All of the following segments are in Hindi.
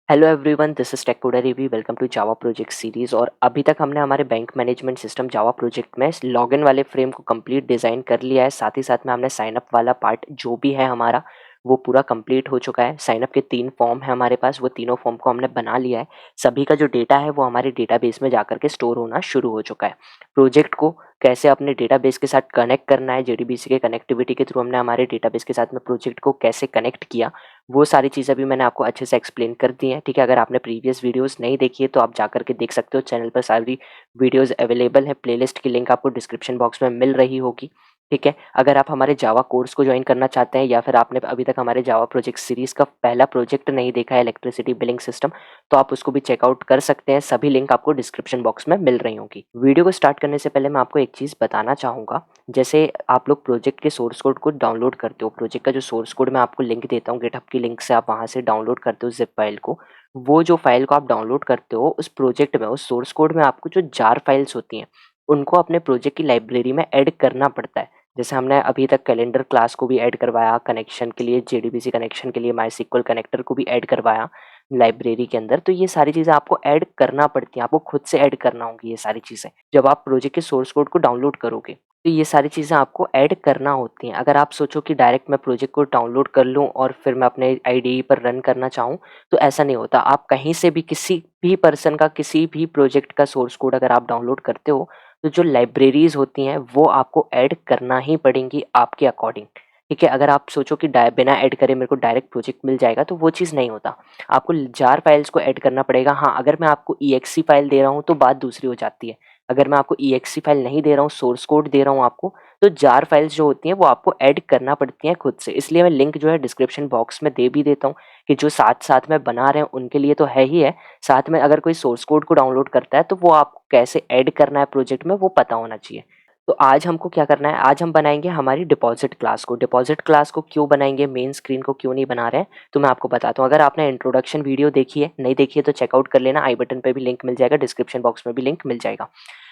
Hello everyone, this is tech review. Welcome to Java project series. और अभी तक हमने हमारे bank management system Java project में लॉगिन वाले फ्रेम को कंप्लीट डिज़ाइन कर लिया है। साथ ही साथ में हमने साइनअप वाला पार्ट जो भी है हमारा वो पूरा कंप्लीट हो चुका है। साइनअप के 3 फॉर्म है हमारे पास, वो तीनों फॉर्म को हमने बना लिया है। सभी का जो डेटा है वो हमारे डेटाबेस में जाकर के स्टोर होना शुरू हो चुका है। प्रोजेक्ट को कैसे अपने डेटाबेस के साथ कनेक्ट करना है, जेडीबीसी के कनेक्टिविटी के थ्रू हमने हमारे डेटाबेस के साथ में प्रोजेक्ट को कैसे कनेक्ट किया, वो सारी चीज़ें भी मैंने आपको अच्छे से एक्सप्लेन कर दी हैं। ठीक है, अगर आपने प्रीवियस वीडियोस नहीं देखी है तो आप जाकर के देख सकते हो। चैनल पर सारी वीडियोस अवेलेबल है। प्लेलिस्ट की लिंक आपको डिस्क्रिप्शन बॉक्स में मिल रही होगी। ठीक है, अगर आप हमारे जावा कोर्स को ज्वाइन करना चाहते हैं या फिर आपने अभी तक हमारे जावा प्रोजेक्ट सीरीज़ का पहला प्रोजेक्ट नहीं देखा है, इलेक्ट्रिसिटी बिलिंग सिस्टम, तो आप उसको भी चेकआउट कर सकते हैं। सभी लिंक आपको डिस्क्रिप्शन बॉक्स में मिल रही होगी। वीडियो को स्टार्ट करने से पहले मैं आपको एक चीज़ बताना चाहूँगा। जैसे आप लोग प्रोजेक्ट के सोर्स कोड को डाउनलोड करते हो, प्रोजेक्ट का जो सोर्स कोड मैं आपको लिंक देता हूँ, गिटहब की लिंक से आप वहाँ से डाउनलोड करते हो ज़िप फाइल को। वो जो फाइल को आप डाउनलोड करते हो उस प्रोजेक्ट में, उस सोर्स कोड में आपको जो जार फाइल्स होती हैं उनको अपने प्रोजेक्ट की लाइब्रेरी में ऐड करना पड़ता है। जैसे हमने अभी तक कैलेंडर क्लास को भी ऐड करवाया, कनेक्शन के लिए जेडीबीसी कनेक्शन के लिए माईसीक्वल कनेक्टर को भी ऐड करवाया लाइब्रेरी के अंदर। तो ये सारी चीज़ें आपको ऐड करना पड़ती हैं, आपको खुद से ऐड करना होगी ये सारी चीज़ें। जब आप प्रोजेक्ट के सोर्स कोड को डाउनलोड करोगे तो ये सारी चीज़ें आपको ऐड करना होती हैं। अगर आप सोचो कि डायरेक्ट मैं प्रोजेक्ट को डाउनलोड कर लूँ और फिर मैं अपने आईडीई पर रन करना चाहूँ, तो ऐसा नहीं होता। आप कहीं से भी किसी भी पर्सन का किसी भी प्रोजेक्ट का सोर्स कोड अगर आप डाउनलोड करते हो तो जो लाइब्रेरीज़ होती हैं वो आपको ऐड करना ही पड़ेंगी आपके अकॉर्डिंग। ठीक है, अगर आप सोचो कि बिना ऐड करे मेरे को डायरेक्ट प्रोजेक्ट मिल जाएगा तो वो चीज़ नहीं होता। आपको जार फाइल्स को ऐड करना पड़ेगा। हाँ, अगर मैं आपको ईएक्सी फाइल दे रहा हूँ तो बात दूसरी हो जाती है। अगर मैं आपको ईएक्सी फाइल नहीं दे रहा हूँ, सोर्स कोड दे रहा हूँ आपको, तो जार फाइल्स जो होती हैं वो आपको ऐड करना पड़ती हैं खुद से। इसलिए मैं लिंक जो है डिस्क्रिप्शन बॉक्स में दे भी देता हूँ कि जो साथ साथ में बना रहे हैं उनके लिए तो है ही है, साथ में अगर कोई सोर्स कोड को डाउनलोड करता है तो वो आपको कैसे ऐड करना है प्रोजेक्ट में वो पता होना चाहिए। तो आज हमको क्या करना है, आज हम बनाएंगे हमारी डिपॉजिट क्लास को। डिपॉजिट क्लास को क्यों बनाएंगे, मेन स्क्रीन को क्यों नहीं बना रहे हैं, तो मैं आपको बताता हूँ। अगर आपने इंट्रोडक्शन वीडियो देखी है, नहीं देखी है तो चेकआउट कर लेना। आई बटन पे भी लिंक मिल जाएगा, डिस्क्रिप्शन बॉक्स में भी लिंक मिल जाएगा।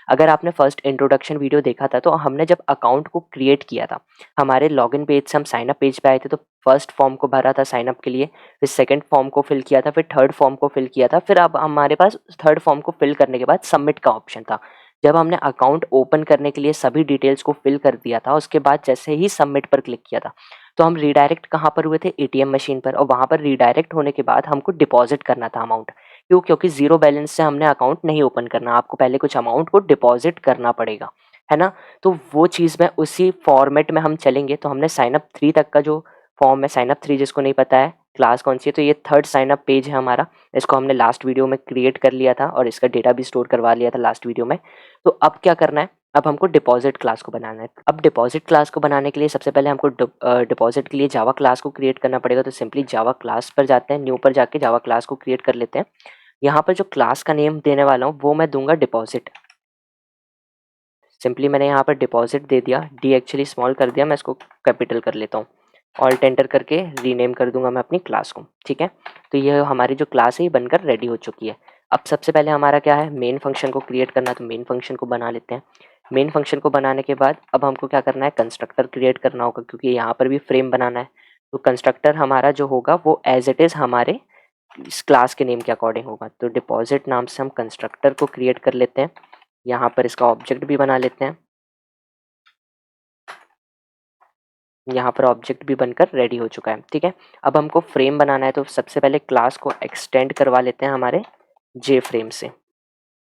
अगर आपने फर्स्ट इंट्रोडक्शन वीडियो देखा था तो हमने जब अकाउंट को क्रिएट किया था, हमारे लॉगिन पेज से हम साइन अप पेज पे आए थे, तो फर्स्ट फॉर्म को भरा था साइन अप के लिए, फिर सेकंड फॉर्म को फिल किया था, फिर थर्ड फॉर्म को फिल किया था, फिर अब हमारे पास थर्ड फॉर्म को फिल करने के बाद सबमिट का ऑप्शन था। जब हमने अकाउंट ओपन करने के लिए सभी डिटेल्स को फिल कर दिया था, उसके बाद जैसे ही सबमिट पर क्लिक किया था तो हम रीडायरेक्ट कहाँ पर हुए थे, एटीएम मशीन पर। और वहाँ पर रीडायरेक्ट होने के बाद हमको डिपॉजिट करना था अमाउंट। क्यों? क्योंकि ज़ीरो बैलेंस से हमने अकाउंट नहीं ओपन करना, आपको पहले कुछ अमाउंट को डिपॉजिट करना पड़ेगा, है ना। तो वो चीज़ में उसी फॉर्मेट में हम चलेंगे। तो हमने साइन अप 3 तक का जो फॉर्म है, साइन अप 3 जिसको नहीं पता है क्लास कौन सी है, तो ये थर्ड साइन अप पेज है हमारा। इसको हमने लास्ट वीडियो में क्रिएट कर लिया था और इसका डेटा भी स्टोर करवा लिया था लास्ट वीडियो में। तो अब क्या करना है, अब हमको डिपॉजिट क्लास को बनाना है। अब डिपॉजिट क्लास को बनाने के लिए सबसे पहले हमको डिपॉजिट के लिए जावा क्लास को क्रिएट करना पड़ेगा। तो सिंपली जावा क्लास पर जाते हैं, न्यू पर जाके जावा क्लास को क्रिएट कर लेते हैं। यहाँ पर जो क्लास का नेम देने वाला हूँ वो मैं दूंगा डिपॉजिट। सिंपली मैंने यहाँ पर डिपॉजिट दे दिया, डी एक्चुअली स्मॉल कर दिया, मैं इसको कैपिटल कर लेता हूँ। ऑल्ट एंटर करके रीनेम कर दूंगा मैं अपनी क्लास को। ठीक है, तो ये हमारी जो क्लास है ये बनकर रेडी हो चुकी है। अब सबसे पहले हमारा क्या है, मेन फंक्शन को क्रिएट करना। तो मेन फंक्शन को बना लेते हैं। मेन फंक्शन को बनाने के बाद अब हमको क्या करना है, कंस्ट्रक्टर क्रिएट करना होगा, क्योंकि यहाँ पर भी फ्रेम बनाना है। तो कंस्ट्रक्टर हमारा जो होगा वो एज इट इज़ हमारे इस क्लास के नेम के अकॉर्डिंग होगा। तो डिपॉजिट नाम से हम कंस्ट्रक्टर को क्रिएट कर लेते हैं। यहाँ पर इसका ऑब्जेक्ट भी बना लेते हैं। यहाँ पर ऑब्जेक्ट भी बनकर रेडी हो चुका है। ठीक है, अब हमको फ्रेम बनाना है। तो सबसे पहले क्लास को एक्सटेंड करवा लेते हैं हमारे जे फ्रेम से।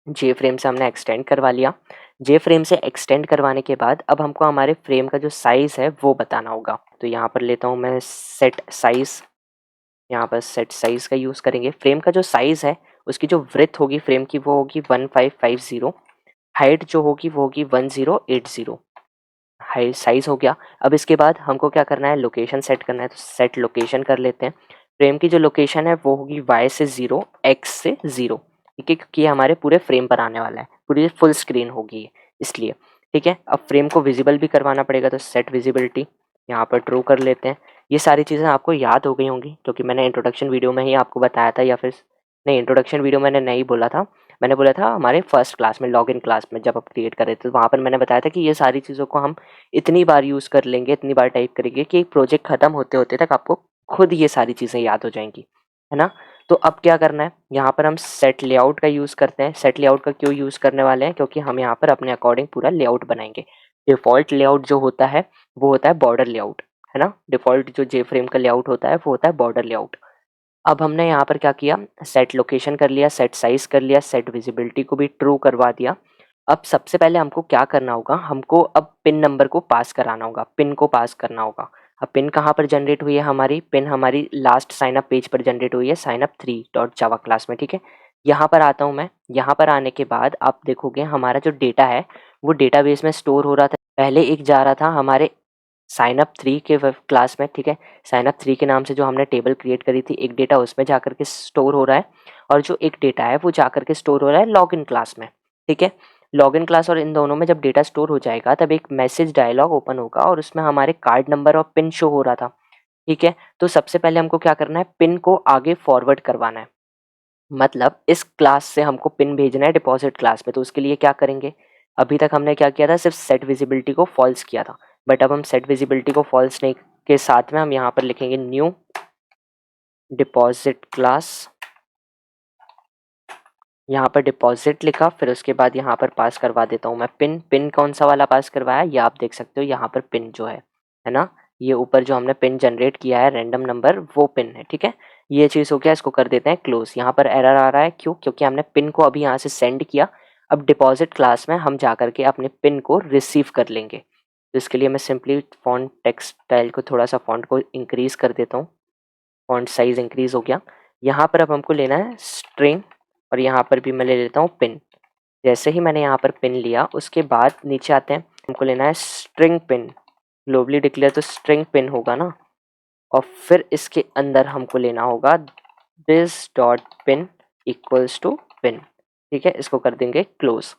जे फ्रेम से हमने एक्सटेंड करवा लिया। जे फ्रेम से एक्सटेंड करवाने के बाद अब हमको हमारे फ्रेम का जो साइज़ है वो बताना होगा। तो यहाँ पर लेता हूँ मैं सेट साइज़। यहाँ पर सेट साइज़ का यूज़ करेंगे। फ्रेम का जो साइज़ है उसकी जो विड्थ होगी फ्रेम की वो होगी 1550। हाइट जो होगी वो होगी 1080। हाई साइज़ हो गया। अब इसके बाद हमको क्या करना है, लोकेशन सेट करना है। तो सेट लोकेशन कर लेते हैं। फ्रेम की जो लोकेशन है वो होगी y से 0, x से 0। ठीक है, क्योंकि ये हमारे पूरे फ्रेम पर आने वाला है, पूरी फुल स्क्रीन होगी ये, इसलिए। ठीक है, अब फ्रेम को विजिबल भी करवाना पड़ेगा। तो सेट विजिबिलिटी यहाँ पर ट्रू कर लेते हैं। ये सारी चीज़ें आपको याद हो गई होंगी क्योंकि मैंने इंट्रोडक्शन वीडियो में ही आपको बताया था, या फिर नहीं, इंट्रोडक्शन वीडियो मैंने नहीं बोला था, मैंने बोला था हमारे फर्स्ट क्लास में, लॉगिन क्लास में जब आप क्रिएट कर रहे थे, तो वहाँ पर मैंने बताया था कि ये सारी चीज़ों को हम इतनी बार यूज़ कर लेंगे, इतनी बार टाइप करेंगे कि एक प्रोजेक्ट खत्म होते होते तक आपको खुद ये सारी चीज़ें याद हो जाएंगी, है ना। तो अब क्या करना है, यहाँ पर हम सेट लेआउट का यूज़ करते हैं। सेट लेआउट का क्यों यूज़ करने वाले हैं, क्योंकि हम यहाँ पर अपने अकॉर्डिंग पूरा लेआउट बनाएंगे। डिफ़ॉल्ट लेआउट जो होता है वो होता है बॉर्डर लेआउट, है ना। डिफ़ॉल्ट जो जे फ्रेम का लेआउट होता है वो होता है बॉर्डर लेआउट। अब हमने यहाँ पर क्या किया, सेट लोकेशन कर लिया, सेट साइज़ कर लिया, सेट विजिबिलिटी को भी ट्रू करवा दिया। अब सबसे पहले हमको क्या करना होगा, हमको अब पिन नंबर को पास कराना होगा, पिन को पास करना होगा। अब पिन कहाँ पर जनरेट हुई है, हमारी पिन हमारी लास्ट साइन अप पेज पर जनरेट हुई है, sign up 3 dot Java class में, ठीक है। यहाँ पर आता हूँ मैं। यहाँ पर आने के बाद आप देखोगे हमारा जो डेटा है वो डेटाबेस में स्टोर हो रहा था। पहले एक जा रहा था हमारे साइन अप 3 के क्लास में, ठीक है। साइन अप 3 के नाम से जो हमने टेबल क्रिएट करी थी, एक डेटा उसमें जाकर के स्टोर हो रहा है, और जो एक डेटा है वो जाकर के स्टोर हो रहा है लॉगिन क्लास में, ठीक है। लॉगिन क्लास और इन दोनों में जब डेटा स्टोर हो जाएगा तब एक मैसेज डायलॉग ओपन होगा और उसमें हमारे कार्ड नंबर और पिन शो हो रहा था, ठीक है। तो सबसे पहले हमको क्या करना है, पिन को आगे फॉरवर्ड करवाना है। मतलब इस क्लास से हमको पिन भेजना है डिपॉजिट क्लास में, तो उसके लिए क्या करेंगे, अभी तक हमने क्या किया था, सिर्फ सेट विजिबिलिटी को फॉल्स किया था। बट अब हम सेट विजिबिलिटी को फॉल्स नहीं के साथ में हम यहाँ पर लिखेंगे न्यू डिपॉजिट क्लास। यहाँ पर डिपॉजिट लिखा, फिर उसके बाद यहाँ पर पास करवा देता हूँ मैं पिन। पिन कौन सा वाला पास करवाया, ये आप देख सकते हो यहाँ पर पिन जो है ना, ये ऊपर जो हमने पिन जनरेट किया है रैंडम नंबर, वो पिन है, ठीक है। ये चीज़ हो गया, इसको कर देते हैं क्लोज। यहाँ पर एरर आ रहा है, क्यों, क्योंकि हमने पिन को अभी यहाँ से सेंड किया। अब डिपॉजिट क्लास में हम जा करके अपने पिन को रिसीव कर लेंगे। तो इसके लिए मैं सिंपली फॉन्ट टेक्स्ट स्टाइल को थोड़ा सा फॉन्ट को इंक्रीज़ कर देता हूँ। फॉन्ट साइज़ इंक्रीज़ हो गया। यहाँ पर अब हमको लेना है स्ट्रिंग, और यहाँ पर भी मैं ले लेता हूँ पिन। जैसे ही मैंने यहाँ पर पिन लिया उसके बाद नीचे आते हैं, हमको लेना है स्ट्रिंग पिन। ग्लोबली डिक्लेयर तो स्ट्रिंग पिन होगा ना, और फिर इसके अंदर हमको लेना होगा this dot pin equals to pin, ठीक है। इसको कर देंगे क्लोज।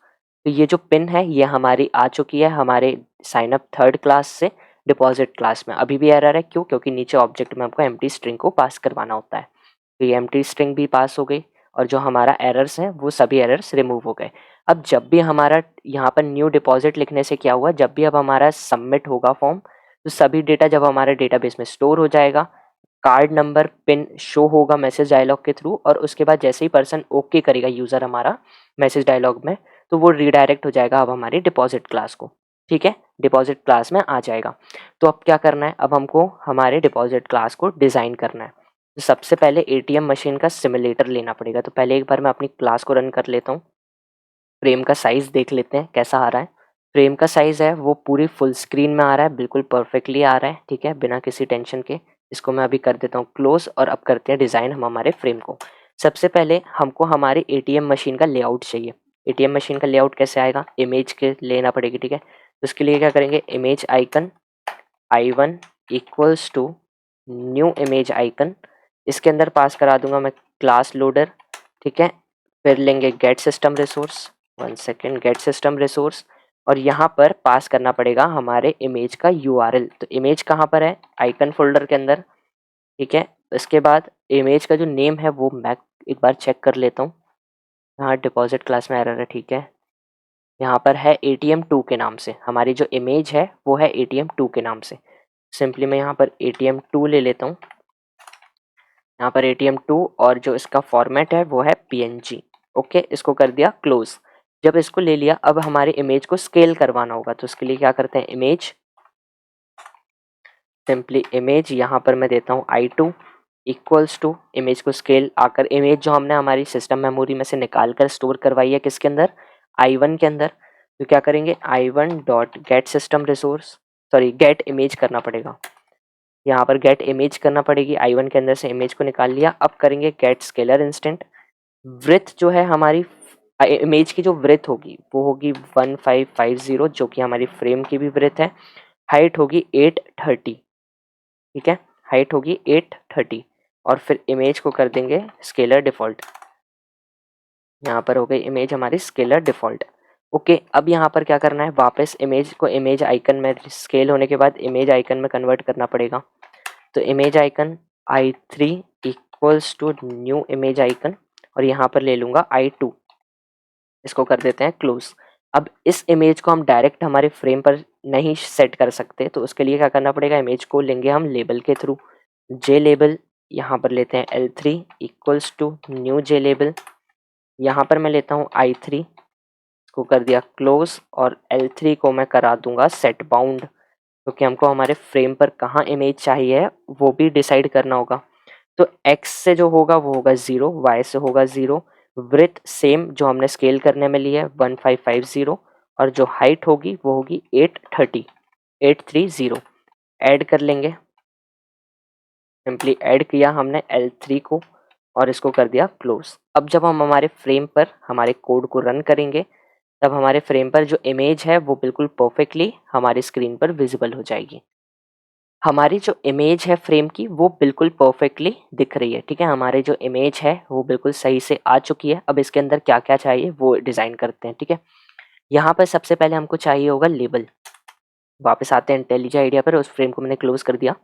तो ये जो पिन है ये हमारी आ चुकी है हमारे साइन अप 3rd क्लास से डिपॉजिट क्लास में। अभी भी एरर है, क्यों, क्योंकि नीचे ऑब्जेक्ट में हमको एम्प्टी स्ट्रिंग को पास करवाना होता है। तो ये एम्प्टी स्ट्रिंग भी पास हो गई, और जो हमारा एरर्स हैं वो सभी एरर्स रिमूव हो गए। अब जब भी हमारा यहाँ पर न्यू डिपॉजिट लिखने से क्या हुआ, जब भी अब हमारा सबमिट होगा फॉर्म, तो सभी डेटा जब हमारे डेटाबेस में स्टोर हो जाएगा, कार्ड नंबर पिन शो होगा मैसेज डायलॉग के थ्रू, और उसके बाद जैसे ही पर्सन ओके करेगा यूज़र हमारा मैसेज डायलॉग में, तो वो रीडायरेक्ट हो जाएगा अब हमारी डिपॉजिट क्लास को, ठीक है। डिपॉजिट क्लास में आ जाएगा। तो अब क्या करना है, अब हमको हमारे डिपॉजिट क्लास को डिज़ाइन करना है। तो सबसे पहले एटीएम मशीन का सिमुलेटर लेना पड़ेगा। तो पहले एक बार मैं अपनी क्लास को रन कर लेता हूँ। फ्रेम का साइज़ देख लेते हैं कैसा आ रहा है। फ्रेम का साइज़ है वो पूरी फुल स्क्रीन में आ रहा है, बिल्कुल परफेक्टली आ रहा है, ठीक है, बिना किसी टेंशन के। इसको मैं अभी कर देता हूँ क्लोज, और अब करते हैं डिज़ाइन हम हमारे फ्रेम को। सबसे पहले हमको हमारी एटीएम मशीन का लेआउट चाहिए। एटीएम मशीन का लेआउट कैसे आएगा, इमेज के लेना पड़ेगी, ठीक है। तो उसके लिए क्या करेंगे, image icon i1 equals to new image icon. इसके अंदर पास करा दूंगा मैं क्लास लोडर, ठीक है। फिर लेंगे get system resource, 1 second, get system resource, और यहाँ पर पास करना पड़ेगा हमारे इमेज का यूआरएल। तो इमेज कहाँ पर है, आइकन फोल्डर के अंदर, ठीक है। इसके बाद इमेज का जो नेम है वो मैं एक बार चेक कर लेता हूँ। हाँ, डिपॉजिट क्लास में एरर है, ठीक है। यहाँ पर है ATM2 के नाम से, हमारी जो इमेज है वो है ATM2 के नाम से। सिंपली मैं यहाँ पर ATM2 ले लेता हूँ। यहाँ पर ATM2, और जो इसका फॉर्मेट है वो है PNG, ओके। इसको कर दिया क्लोज। जब इसको ले लिया, अब हमारे इमेज को स्केल करवाना होगा। तो उसके लिए क्या करते हैं, इमेज, सिंपली इमेज, यहाँ पर मैं देता हूँ i2 इक्वल्स टू, इमेज को स्केल आकर, इमेज जो हमने हमारी सिस्टम मेमोरी में से निकाल कर स्टोर करवाई है किसके अंदर, i1 के अंदर। तो क्या करेंगे, i1 dot get system resource, sorry get image करना पड़ेगा। यहाँ पर गेट इमेज करना पड़ेगी, i1 के अंदर से इमेज को निकाल लिया। अब करेंगे गेट स्केलर इंस्टेंट। विड्थ जो है हमारी इमेज की, जो विड्थ होगी वो होगी 1550, जो कि हमारी फ्रेम की भी विड्थ है। हाइट होगी 830, ठीक है, हाइट होगी 830, और फिर इमेज को कर देंगे स्केलर डिफ़ॉल्ट। यहाँ पर हो गई इमेज हमारी स्केलर डिफ़ॉल्ट, ओके। अब यहाँ पर क्या करना है, वापस इमेज को इमेज आइकन में स्केल होने के बाद इमेज आइकन में कन्वर्ट करना पड़ेगा। तो image icon i3 equals to new image icon, और यहाँ पर ले लूँगा i2, इसको कर देते हैं क्लोज। अब इस इमेज को हम डायरेक्ट हमारे फ्रेम पर नहीं सेट कर सकते, तो उसके लिए क्या करना पड़ेगा, इमेज को लेंगे हम लेबल के थ्रू, जे लेबल यहाँ पर लेते हैं L3 equals to new J label, यहाँ पर मैं लेता हूँ I3 को कर दिया क्लोज, और L3 को मैं करा दूंगा सेट बाउंड, क्योंकि हमको हमारे फ्रेम पर कहाँ इमेज चाहिए वो भी डिसाइड करना होगा। तो x से जो होगा वो होगा 0, y से होगा 0, विड्थ सेम जो हमने स्केल करने में ली है 1550, और जो हाइट होगी वो होगी 830 ऐड कर लेंगे। सिंपली ऐड किया हमने L3 को और इसको कर दिया क्लोज। अब जब हम हमारे फ्रेम पर हमारे कोड को रन करेंगे तब हमारे फ्रेम पर जो इमेज है वो बिल्कुल परफेक्टली हमारी स्क्रीन पर विजिबल हो जाएगी। हमारी जो इमेज है फ्रेम की वो बिल्कुल परफेक्टली दिख रही है, ठीक है। हमारे जो इमेज है वो बिल्कुल सही से आ चुकी है। अब इसके अंदर क्या क्या चाहिए वो डिज़ाइन करते हैं, ठीक है। यहाँ पर सबसे पहले हमको चाहिए होगा लेबल। वापस आते हैं इंटेलिजेंट आइडिया पर, उस फ्रेम को मैंने क्लोज कर दिया।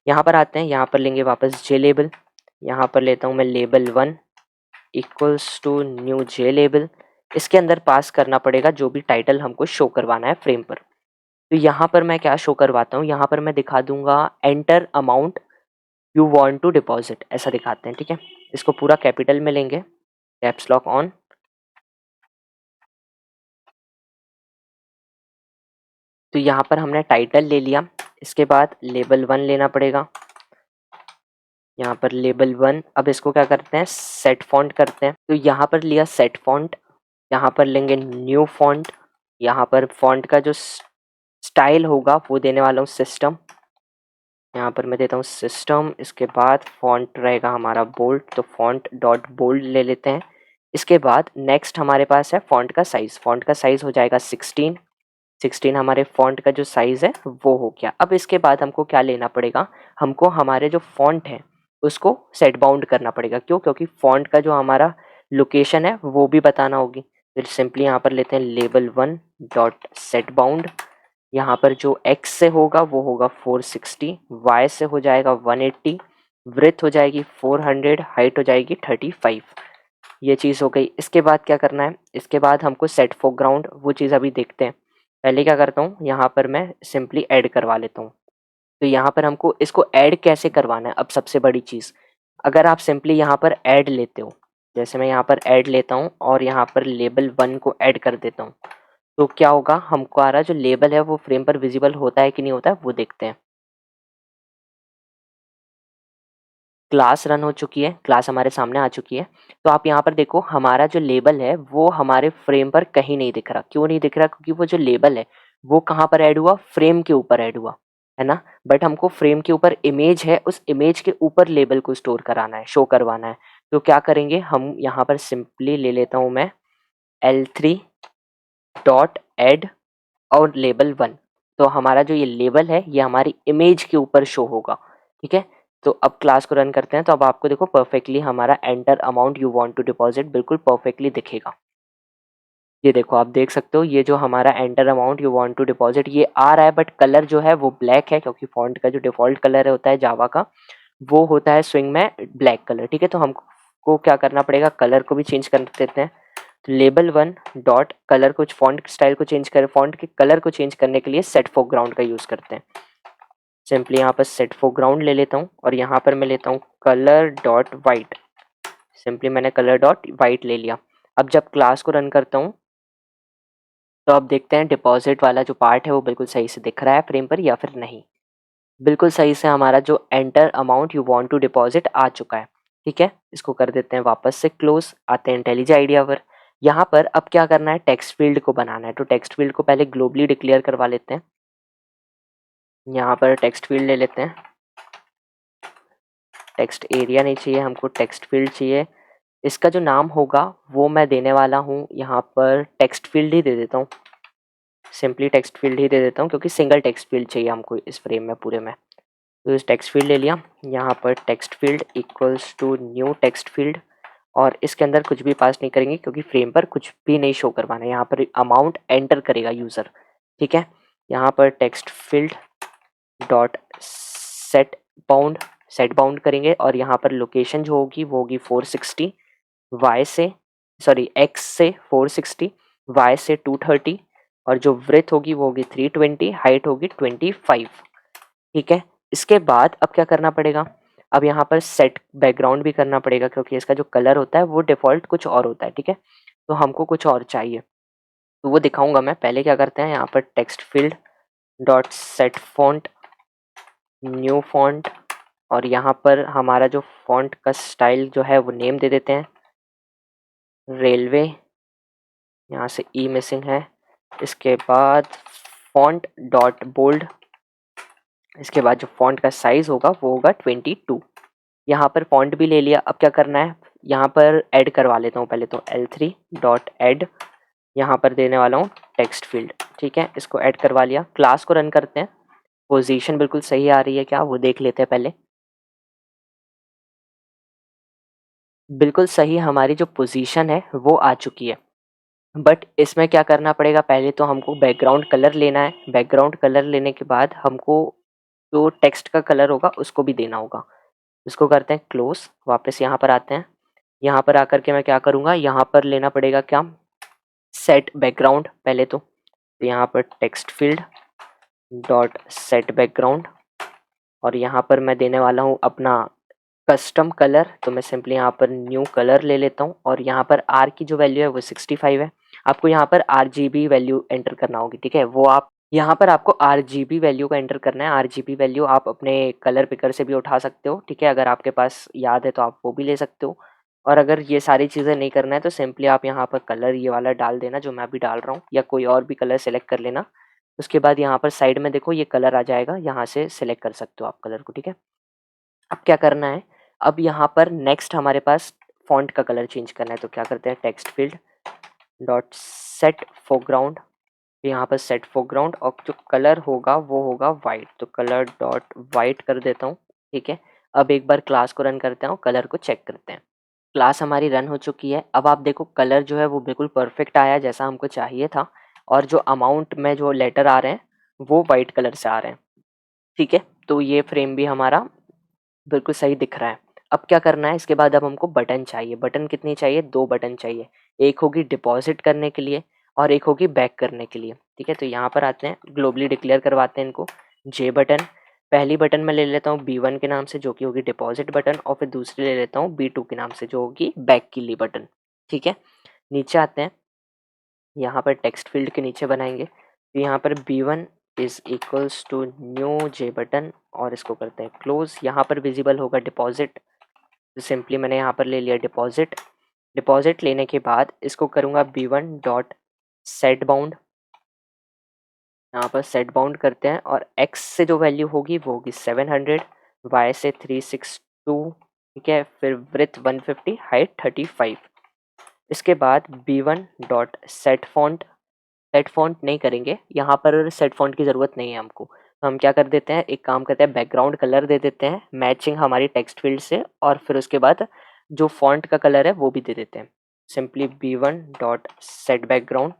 यहाँ पर आते हैं, यहाँ पर लेंगे वापस जे लेबल, यहाँ पर लेता हूँ मैं label 1 equals to new J label. इसके अंदर पास करना पड़ेगा जो भी टाइटल हमको शो करवाना है फ्रेम पर। तो यहाँ पर मैं क्या शो करवाता हूँ, यहाँ पर मैं दिखा दूंगा enter amount you want to deposit, ऐसा दिखाते हैं, ठीक है। इसको पूरा कैपिटल में लेंगे, कैप्स लॉक ऑन। तो यहाँ पर हमने टाइटल ले लिया, इसके बाद लेबल 1 लेना पड़ेगा, यहाँ पर लेबल 1। अब इसको क्या करते हैं, सेट फॉन्ट करते हैं। तो यहाँ पर लिया सेट फॉन्ट, यहाँ पर लेंगे न्यू फॉन्ट, यहाँ पर फॉन्ट का जो स्टाइल होगा वो देने वाला हूँ सिस्टम, यहाँ पर मैं देता हूँ सिस्टम। इसके बाद फॉन्ट रहेगा हमारा बोल्ड, तो फॉन्ट डॉट बोल्ड ले लेते हैं। इसके बाद नेक्स्ट हमारे पास है फॉन्ट का साइज़। फॉन्ट का साइज़ हो जाएगा 16 हमारे फॉन्ट का जो साइज़ है वो हो गया। अब इसके बाद हमको क्या लेना पड़ेगा, हमको हमारे जो फॉन्ट है उसको सेट बाउंड करना पड़ेगा। क्यों? क्योंकि फॉन्ट का जो हमारा लोकेशन है वो भी बताना होगी। फिर सिंपली यहाँ पर लेते हैं लेबल 1 डॉट सेट बाउंड। यहाँ पर जो x से होगा वो होगा 460, y से हो जाएगा 180, ब्रेथ हो जाएगी 400, हाइट हो जाएगी 35। ये चीज़ हो गई। इसके बाद क्या करना है, इसके बाद हमको सेट फोरग्राउंड, वो चीज़ अभी देखते हैं। पहले क्या करता हूँ, यहाँ पर मैं सिंपली ऐड करवा लेता हूँ। तो यहाँ पर हमको इसको ऐड कैसे करवाना है, अब सबसे बड़ी चीज़, अगर आप सिंपली यहाँ पर ऐड लेते हो, जैसे मैं यहाँ पर ऐड लेता हूँ और यहाँ पर लेबल 1 को ऐड कर देता हूँ, तो क्या होगा, हमारा जो लेबल है वो फ्रेम पर विजिबल होता है कि नहीं होता है वो देखते हैं। क्लास रन हो चुकी है, क्लास हमारे सामने आ चुकी है। तो आप यहाँ पर देखो हमारा जो लेबल है वो हमारे फ्रेम पर कहीं नहीं दिख रहा। क्यों नहीं दिख रहा? क्योंकि वो जो लेबल है वो कहाँ पर ऐड हुआ, फ्रेम के ऊपर ऐड हुआ है ना। बट हमको फ्रेम के ऊपर इमेज है, उस इमेज के ऊपर लेबल को स्टोर कराना है, शो करवाना है। तो क्या करेंगे हम, यहाँ पर सिंपली ले लेता हूँ मैं L3 डॉट एड और लेबल 1। तो हमारा जो ये लेबल है ये हमारी इमेज के ऊपर शो होगा, ठीक है। तो अब क्लास को रन करते हैं, तो अब आपको देखो परफेक्टली हमारा enter amount you want to deposit बिल्कुल परफेक्टली दिखेगा। ये देखो आप देख सकते हो, ये जो हमारा enter amount you want to deposit ये आ रहा है, बट कलर जो है वो ब्लैक है, क्योंकि फॉन्ट का जो डिफॉल्ट कलर होता है जावा का वो होता है स्विंग में ब्लैक कलर, ठीक है। तो हमको क्या करना पड़ेगा, कलर को भी चेंज कर देते हैं। तो लेबल 1 डॉट कलर, कुछ फॉन्ट स्टाइल को चेंज कर, फॉन्ट के कलर को चेंज करने के लिए सेट फोरग्राउंड का यूज़ करते हैं। सिंपली यहाँ पर सेट फोरग्राउंड ले लेता हूँ और यहाँ पर मैं लेता हूँ कलर डॉट वाइट। सिंपली मैंने कलर डॉट वाइट ले लिया। अब जब क्लास को रन करता हूँ तो अब देखते हैं डिपॉजिट वाला जो पार्ट है वो बिल्कुल सही से दिख रहा है फ्रेम पर या फिर नहीं। बिल्कुल सही से हमारा जो enter amount you want to deposit आ चुका है, ठीक है। इसको कर देते हैं वापस से क्लोज, आते हैं इंटेलिजेंट आइडिया पर। यहाँ पर अब क्या करना है, टेक्स्ट फील्ड को बनाना है। तो टेक्स्ट फील्ड को पहले ग्लोबली डिक्लेयर करवा लेते हैं। यहाँ पर टेक्स्ट फील्ड ले लेते हैं, टेक्स्ट एरिया नहीं चाहिए हमको, टेक्स्ट फील्ड चाहिए। इसका जो नाम होगा वो मैं देने वाला हूँ, यहाँ पर टेक्स्ट फील्ड ही दे देता हूँ। सिंपली टेक्स्ट फील्ड ही दे देता हूँ क्योंकि सिंगल टेक्स्ट फील्ड चाहिए हमको इस फ्रेम में पूरे में। तो इस टेक्स्ट फील्ड ले लिया, यहाँ पर text field equals to new text field, और इसके अंदर कुछ भी पास नहीं करेंगे क्योंकि फ्रेम पर कुछ भी नहीं शो करवाना है। यहाँ पर अमाउंट एंटर करेगा यूज़र, ठीक है। यहाँ पर text field dot set bound करेंगे और यहाँ पर लोकेशन जो होगी वो होगी 460, वाई से सॉरी एक्स से 460, वाई से 230, और जो ब्रेथ होगी वो होगी 320, हाइट होगी 25, ठीक है। इसके बाद अब क्या करना पड़ेगा, अब यहाँ पर सेट बैकग्राउंड भी करना पड़ेगा क्योंकि इसका जो कलर होता है वो डिफ़ॉल्ट कुछ और होता है, ठीक है? तो हमको कुछ और चाहिए, तो वो दिखाऊँगा मैं। पहले क्या करते हैं, यहाँ पर text field dot set font, new font, और यहाँ पर हमारा जो फ़ॉन्ट का स्टाइल जो है वो नेम दे देते हैं, रेलवे। यहाँ से ई मिसिंग है। इसके बाद फ़ॉन्ट डॉट बोल्ड, इसके बाद जो फ़ॉन्ट का साइज़ होगा वो होगा 22। यहाँ पर फ़ॉन्ट भी ले लिया। अब क्या करना है, यहाँ पर ऐड करवा लेता हूँ पहले तो, L3 डॉट ऐड, यहाँ पर देने वाला हूँ टेक्स्ट फील्ड, ठीक है? इसको ऐड करवा लिया। क्लास को रन करते हैं। पोजीशन बिल्कुल सही आ रही है क्या, वो देख लेते हैं पहले। बिल्कुल सही हमारी जो पोजीशन है वो आ चुकी है, बट इसमें क्या करना पड़ेगा, पहले तो हमको बैकग्राउंड कलर लेना है। बैकग्राउंड कलर लेने के बाद हमको जो टेक्स्ट का कलर होगा उसको भी देना होगा। इसको करते हैं क्लोज, वापस यहाँ पर आते हैं। यहाँ पर आकर के मैं क्या करूँगा, यहाँ पर लेना पड़ेगा क्या, सेट बैकग्राउंड पहले तो। यहाँ पर text field dot set background, और यहाँ पर मैं देने वाला हूँ अपना कस्टम कलर। तो मैं सिंपली यहाँ पर न्यू कलर ले लेता हूँ, और यहाँ पर आर की जो वैल्यू है वो 65 है। आपको यहाँ पर RGB वैल्यू एंटर करना होगी, ठीक है? वो आप यहाँ पर आपको RGB वैल्यू का एंटर करना है। RGB वैल्यू आप अपने कलर पिकर से भी उठा सकते हो, ठीक है? अगर आपके पास याद है तो आप वो भी ले सकते हो। और अगर ये सारी चीज़ें नहीं करना है तो सिंपली आप यहाँ पर कलर ये वाला डाल देना जो मैं अभी डाल रहा हूँ, या कोई और भी कलर सेलेक्ट कर लेना। उसके बाद यहाँ पर साइड में देखो ये कलर आ जाएगा, यहाँ से सिलेक्ट कर सकते हो आप कलर को, ठीक है? अब क्या करना है, अब यहाँ पर नेक्स्ट हमारे पास फ़ॉन्ट का कलर चेंज करना है। तो क्या करते हैं, text field dot set foreground, यहाँ पर सेट फोरग्राउंड, और जो कलर होगा वो होगा वाइट। तो कलर डॉट वाइट कर देता हूँ, ठीक है? अब एक बार क्लास को रन करते हैं और कलर को चेक करते हैं। क्लास हमारी रन हो चुकी है। अब आप देखो कलर जो है वो बिल्कुल परफेक्ट आया जैसा हमको चाहिए था, और जो अमाउंट में जो लेटर आ रहे हैं वो वाइट कलर से आ रहे हैं, ठीक है? तो ये फ्रेम भी हमारा बिल्कुल सही दिख रहा है। अब क्या करना है, इसके बाद अब हमको बटन चाहिए। बटन कितनी चाहिए, 2 बटन चाहिए। एक होगी डिपॉज़िट करने के लिए और एक होगी बैक करने के लिए, ठीक है? तो यहाँ पर आते हैं, ग्लोबली डिक्लेयर करवाते हैं इनको। जे बटन, पहली बटन मैं ले लेता हूँ B1 के नाम से जो कि होगी डिपॉज़िट बटन, और फिर दूसरी ले लेता हूँ B2 के नाम से जो होगी बैक के लिए बटन, ठीक है? नीचे आते हैं, यहाँ पर टेक्स्ट फील्ड के नीचे बनाएँगे। तो यहाँ पर B1 is equals to new J button, और इसको करते हैं क्लोज़। यहाँ पर विज़िबल होगा डिपॉज़िट, तो सिंपली मैंने यहाँ पर ले लिया डिपॉज़िट। डिपॉज़िट लेने के बाद इसको करूँगा B1 डॉट सेट बाउंड, यहाँ पर सेट बाउंड करते हैं, और x से जो वैल्यू होगी वो होगी 700, y से 362, ठीक है? फिर विड्थ 150, हाइट 35। इसके बाद B1 dot set font, set font नहीं करेंगे, यहाँ पर सेट फॉन्ट की ज़रूरत नहीं है हमको। तो हम क्या कर देते हैं, एक काम करते हैं, बैकग्राउंड कलर दे देते हैं मैचिंग हमारी टेक्स्ट फील्ड से, और फिर उसके बाद जो फॉन्ट का कलर है वो भी दे देते हैं। Simply B1 dot set background,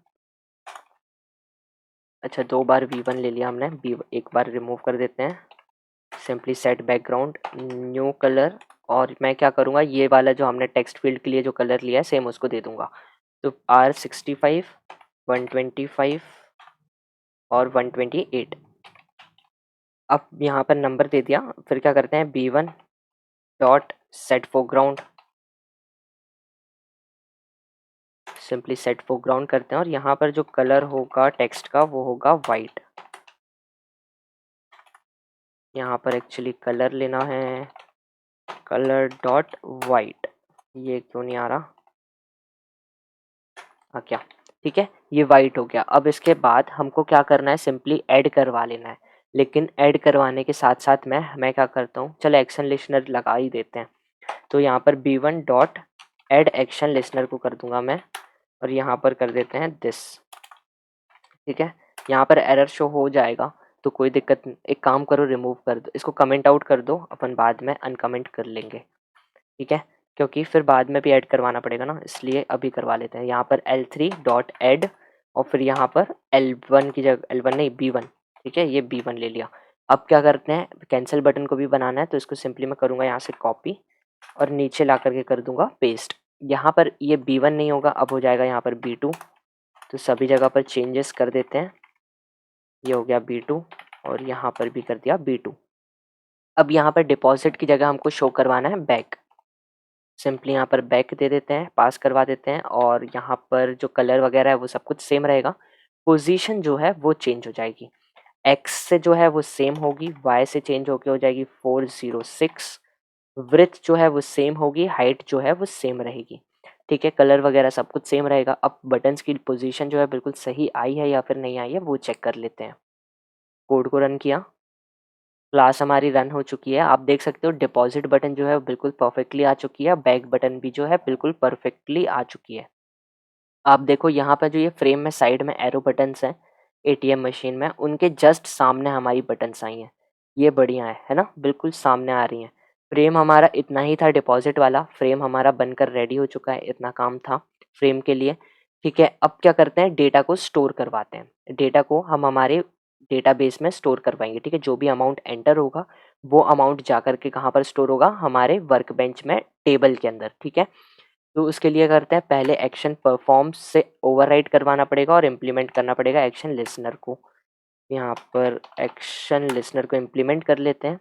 अच्छा 2 बार B1 ले लिया हमने, बी एक बार रिमूव कर देते हैं। Simply set background, new colour, और मैं क्या करूँगा, ये वाला जो हमने टेक्स्ट फील्ड के लिए जो कलर लिया है सेम उसको दे दूँगा। तो R65, 125 और 128। अब यहाँ पर नंबर दे दिया। फिर क्या करते हैं, B1 dot set foreground, simply set foreground करते हैं, और यहाँ पर जो कलर होगा टेक्स्ट का वो होगा वाइट। यहाँ पर एक्चुअली कलर लेना है, कलर डॉट वाइट, ये क्यों नहीं आ रहा, हाँ क्या, ठीक है? ये वाइट हो गया। अब इसके बाद हमको क्या करना है, सिंपली ऐड करवा लेना है। लेकिन ऐड करवाने के साथ साथ मैं क्या करता हूँ, चलो एक्शन लिस्टनर लगा ही देते हैं। तो यहाँ पर B1 dot add action listener को कर दूंगा मैं, और यहाँ पर कर देते हैं दिस, ठीक है? यहाँ पर एरर शो हो जाएगा तो कोई दिक्कत नहीं, एक काम करो रिमूव कर दो इसको, कमेंट आउट कर दो, अपन बाद में अनकमेंट कर लेंगे, ठीक है? क्योंकि फिर बाद में भी ऐड करवाना पड़ेगा ना, इसलिए अभी करवा लेते हैं। यहाँ पर L3 डॉट ऐड, और फिर यहाँ पर L1 की जगह, L1 नहीं B1, ठीक है? ये B1 ले लिया। अब क्या करते हैं, कैंसिल बटन को भी बनाना है, तो इसको सिंपली मैं करूँगा यहाँ से कॉपी, और नीचे ला करके कर दूंगा पेस्ट। यहाँ पर ये B1 नहीं होगा, अब हो जाएगा यहाँ पर B2। तो सभी जगह पर चेंजेस कर देते हैं, ये हो गया B2, और यहाँ पर भी कर दिया B2। अब यहाँ पर डिपॉज़िट की जगह हमको शो करवाना है बैक। सिंपली यहाँ पर बैक दे देते हैं, पास करवा देते हैं और यहाँ पर जो कलर वगैरह है वो सब कुछ सेम रहेगा। पोज़ीशन जो है वो चेंज हो जाएगी। एक्स से जो है वो सेम होगी, वाई से चेंज होके हो जाएगी 406। विड्थ जो है वो सेम होगी, हाइट जो है वो सेम रहेगी। ठीक है, कलर वगैरह सब कुछ सेम रहेगा। अब बटन्स की पोज़ीशन जो है बिल्कुल सही आई है या फिर नहीं आई है वो चेक कर लेते हैं। कोड को रन किया, क्लास हमारी रन हो चुकी है। आप देख सकते हो डिपॉज़िट बटन जो है वो बिल्कुल परफेक्टली आ चुकी है, बैक बटन भी जो है बिल्कुल परफेक्टली आ चुकी है। आप देखो यहाँ पर जो ये फ्रेम में साइड में एरो बटन्स हैं, एटीएम मशीन में, उनके जस्ट सामने हमारी बटन्स आई हैं। ये बढ़िया है ना? बिल्कुल सामने आ रही हैं। फ्रेम हमारा इतना ही था डिपॉज़िट वाला, फ्रेम हमारा बनकर रेडी हो चुका है, इतना काम था फ्रेम के लिए। ठीक है, अब क्या करते हैं, डेटा को स्टोर करवाते हैं। डेटा को हम हमारे डेटाबेस में स्टोर करवाएँगे, ठीक है? जो भी अमाउंट एंटर होगा, वो अमाउंट जाकर के कहाँ पर स्टोर होगा? हमारे वर्कबेंच में, टेबल के अंदर, ठीक है? तो उसके लिए करते हैं, पहले एक्शन परफॉर्म से ओवरराइड करवाना पड़ेगा और इम्प्लीमेंट करना पड़ेगा एक्शन लिसनर को। यहाँ पर एक्शन लिसनर को इम्प्लीमेंट कर लेते हैं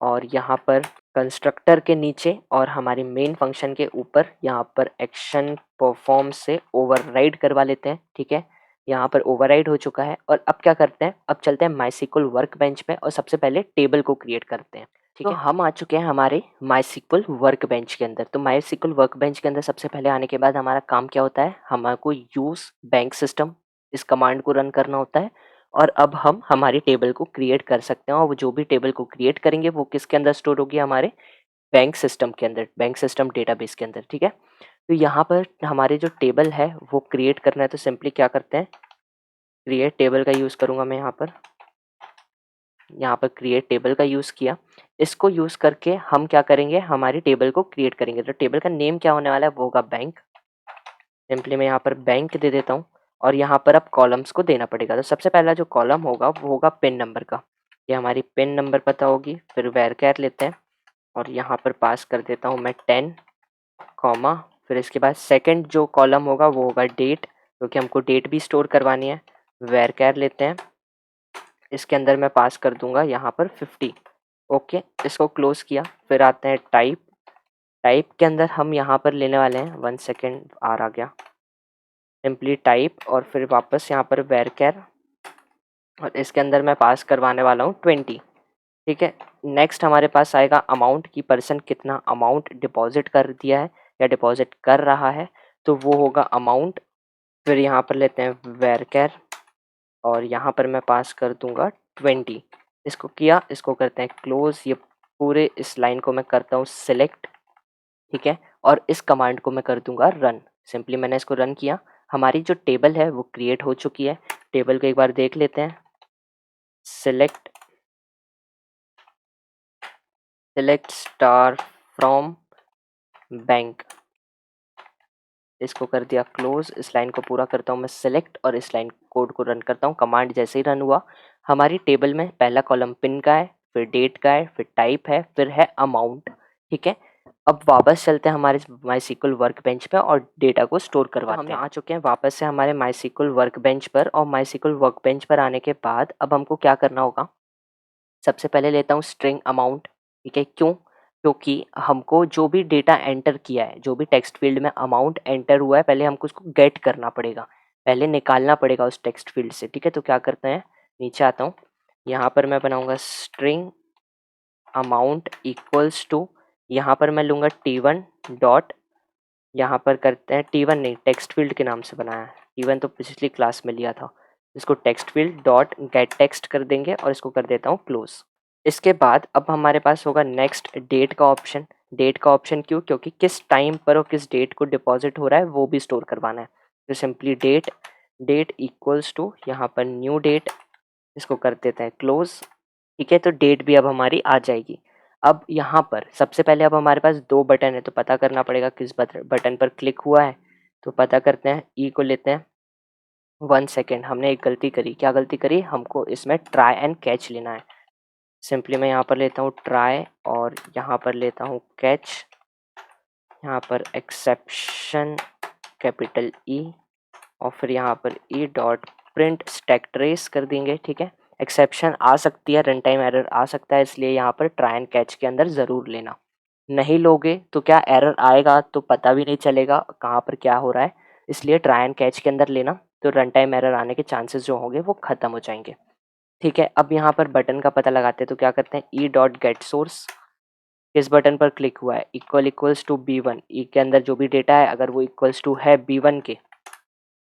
और यहाँ पर कंस्ट्रक्टर के नीचे और हमारी मेन फंक्शन के ऊपर यहाँ पर एक्शन परफॉर्म से ओवरराइड करवा लेते हैं। ठीक है, यहाँ पर ओवरराइड हो चुका है और अब क्या करते हैं, अब चलते हैं माईसीक्वल वर्कबेंच पे और सबसे पहले टेबल को क्रिएट करते हैं। ठीक है, तो हम आ चुके हैं हमारे माईसीक्वल वर्कबेंच के अंदर। तो माईसीक्वल वर्कबेंच के अंदर सबसे पहले आने के बाद हमारा काम क्या होता है, हमारे यूज़ बैंक सिस्टम इस कमांड को रन करना होता है और अब हम हमारी टेबल को क्रिएट कर सकते हैं और वो जो भी टेबल को क्रिएट करेंगे वो किसके अंदर स्टोर होगी, हमारे बैंक सिस्टम के अंदर, बैंक सिस्टम डेटाबेस के अंदर। ठीक है, तो यहाँ पर हमारे जो टेबल है वो क्रिएट करना है, तो सिंपली क्या करते हैं, क्रिएट टेबल का यूज़ करूँगा मैं यहाँ पर क्रिएट टेबल का यूज़ किया। इसको यूज़ करके हम क्या करेंगे, हमारी टेबल को क्रिएट करेंगे। तो टेबल का नेम क्या होने वाला है, वो होगा बैंक। सिंपली मैं यहाँ पर बैंक दे देता हूँ और यहाँ पर अब कॉलम्स को देना पड़ेगा। तो सबसे पहला जो कॉलम होगा वो होगा पिन नंबर का। ये हमारी पिन नंबर पता होगी। फिर वैरचर लेते हैं और यहाँ पर पास कर देता हूँ मैं 10, कॉमा। फिर इसके बाद सेकंड जो कॉलम होगा वो होगा डेट, क्योंकि हमको डेट भी स्टोर करवानी है। वैरचर लेते हैं, इसके अंदर मैं पास कर दूंगा यहाँ पर 50। ओके, इसको क्लोज किया। फिर आते हैं टाइप। टाइप के अंदर हम यहाँ पर लेने वाले हैं, 1 सेकेंड, आ गया, सिंपली टाइप और फिर वापस यहाँ पर वैरचर और इसके अंदर मैं पास करवाने वाला हूँ 20। ठीक है, नेक्स्ट हमारे पास आएगा अमाउंट की, पर्सन कितना अमाउंट डिपॉजिट कर दिया है या डिपॉजिट कर रहा है, तो वो होगा अमाउंट। फिर यहाँ पर लेते हैं वैरचर और यहाँ पर मैं पास कर दूंगा 20। इसको किया, इसको करते हैं क्लोज। ये पूरे इस लाइन को मैं करता हूँ सिलेक्ट। ठीक है, और इस कमांड को मैं कर दूंगा रन। सिंपली मैंने इसको रन किया, हमारी जो टेबल है वो क्रिएट हो चुकी है। टेबल को एक बार देख लेते हैं। Select select star from bank, इसको कर दिया क्लोज। इस लाइन को पूरा करता हूँ मैं सिलेक्ट और इस लाइन कोड को रन करता हूँ। कमांड जैसे ही रन हुआ, हमारी टेबल में पहला कॉलम पिन का है, फिर डेट का है, फिर टाइप है, फिर है अमाउंट। ठीक है, अब वापस चलते हैं हमारे माईसीक्वल वर्कबेंच पे और डेटा को स्टोर करवाते हैं। हम आ चुके हैं वापस से हमारे माईसीक्वल वर्कबेंच पर और माईसीक्वल वर्कबेंच पर आने के बाद अब हमको क्या करना होगा, सबसे पहले लेता हूँ स्ट्रिंग अमाउंट। ठीक है, क्यों? क्योंकि हमको जो भी डेटा एंटर किया है, जो भी टेक्स्ट फील्ड में अमाउंट एंटर हुआ है, पहले हमको उसको गेट करना पड़ेगा, पहले निकालना पड़ेगा उस टेक्स्ट फील्ड से। ठीक है, तो क्या करते हैं, नीचे आता हूँ, यहाँ पर मैं बनाऊंगा स्ट्रिंग अमाउंट इक्वल्स टू, यहाँ पर मैं लूँगा T1 डॉट, यहाँ पर करते हैं T1 नहीं, टेक्स्ट फील्ड के नाम से बनाया है, T1 तो पिछली क्लास में लिया था। इसको text field dot gate text कर देंगे और इसको कर देता हूँ क्लोज। इसके बाद अब हमारे पास होगा नेक्स्ट डेट का ऑप्शन। डेट का ऑप्शन क्यों? क्योंकि किस टाइम पर और किस डेट को डिपॉजिट हो रहा है वो भी स्टोर करवाना है। तो simply date, date equals to, यहाँ पर न्यू डेट, इसको कर देते हैं क्लोज। ठीक है, तो डेट भी अब हमारी आ जाएगी। अब यहाँ पर सबसे पहले अब हमारे पास दो बटन है, तो पता करना पड़ेगा किस बटन पर क्लिक हुआ है। तो पता करते हैं, ई को लेते हैं। 1 सेकेंड, हमने एक गलती करी। क्या गलती करी? हमको इसमें ट्राई एंड कैच लेना है। सिंपली मैं यहाँ पर लेता हूँ ट्राई और यहाँ पर लेता हूँ कैच, यहाँ पर एक्सेप्शन कैपिटल ई और फिर यहाँ पर E dot print stack trace कर देंगे। ठीक है, एक्सेप्शन आ सकती है, रन टाइम एरर आ सकता है, इसलिए यहाँ पर ट्राई एंड कैच के अंदर ज़रूर लेना। नहीं लोगे तो क्या एरर आएगा तो पता भी नहीं चलेगा कहाँ पर क्या हो रहा है, इसलिए ट्राई एंड कैच के अंदर लेना, तो रन टाइम एरर आने के चांसेस जो होंगे वो ख़त्म हो जाएंगे। ठीक है, अब यहाँ पर बटन का पता लगाते हैं, तो क्या करते हैं, ई डॉट गेट सोर्स, किस बटन पर क्लिक हुआ है, इक्वल्स टू B1, ई के अंदर जो भी डेटा है अगर वो इक्वल्स टू है B1 के,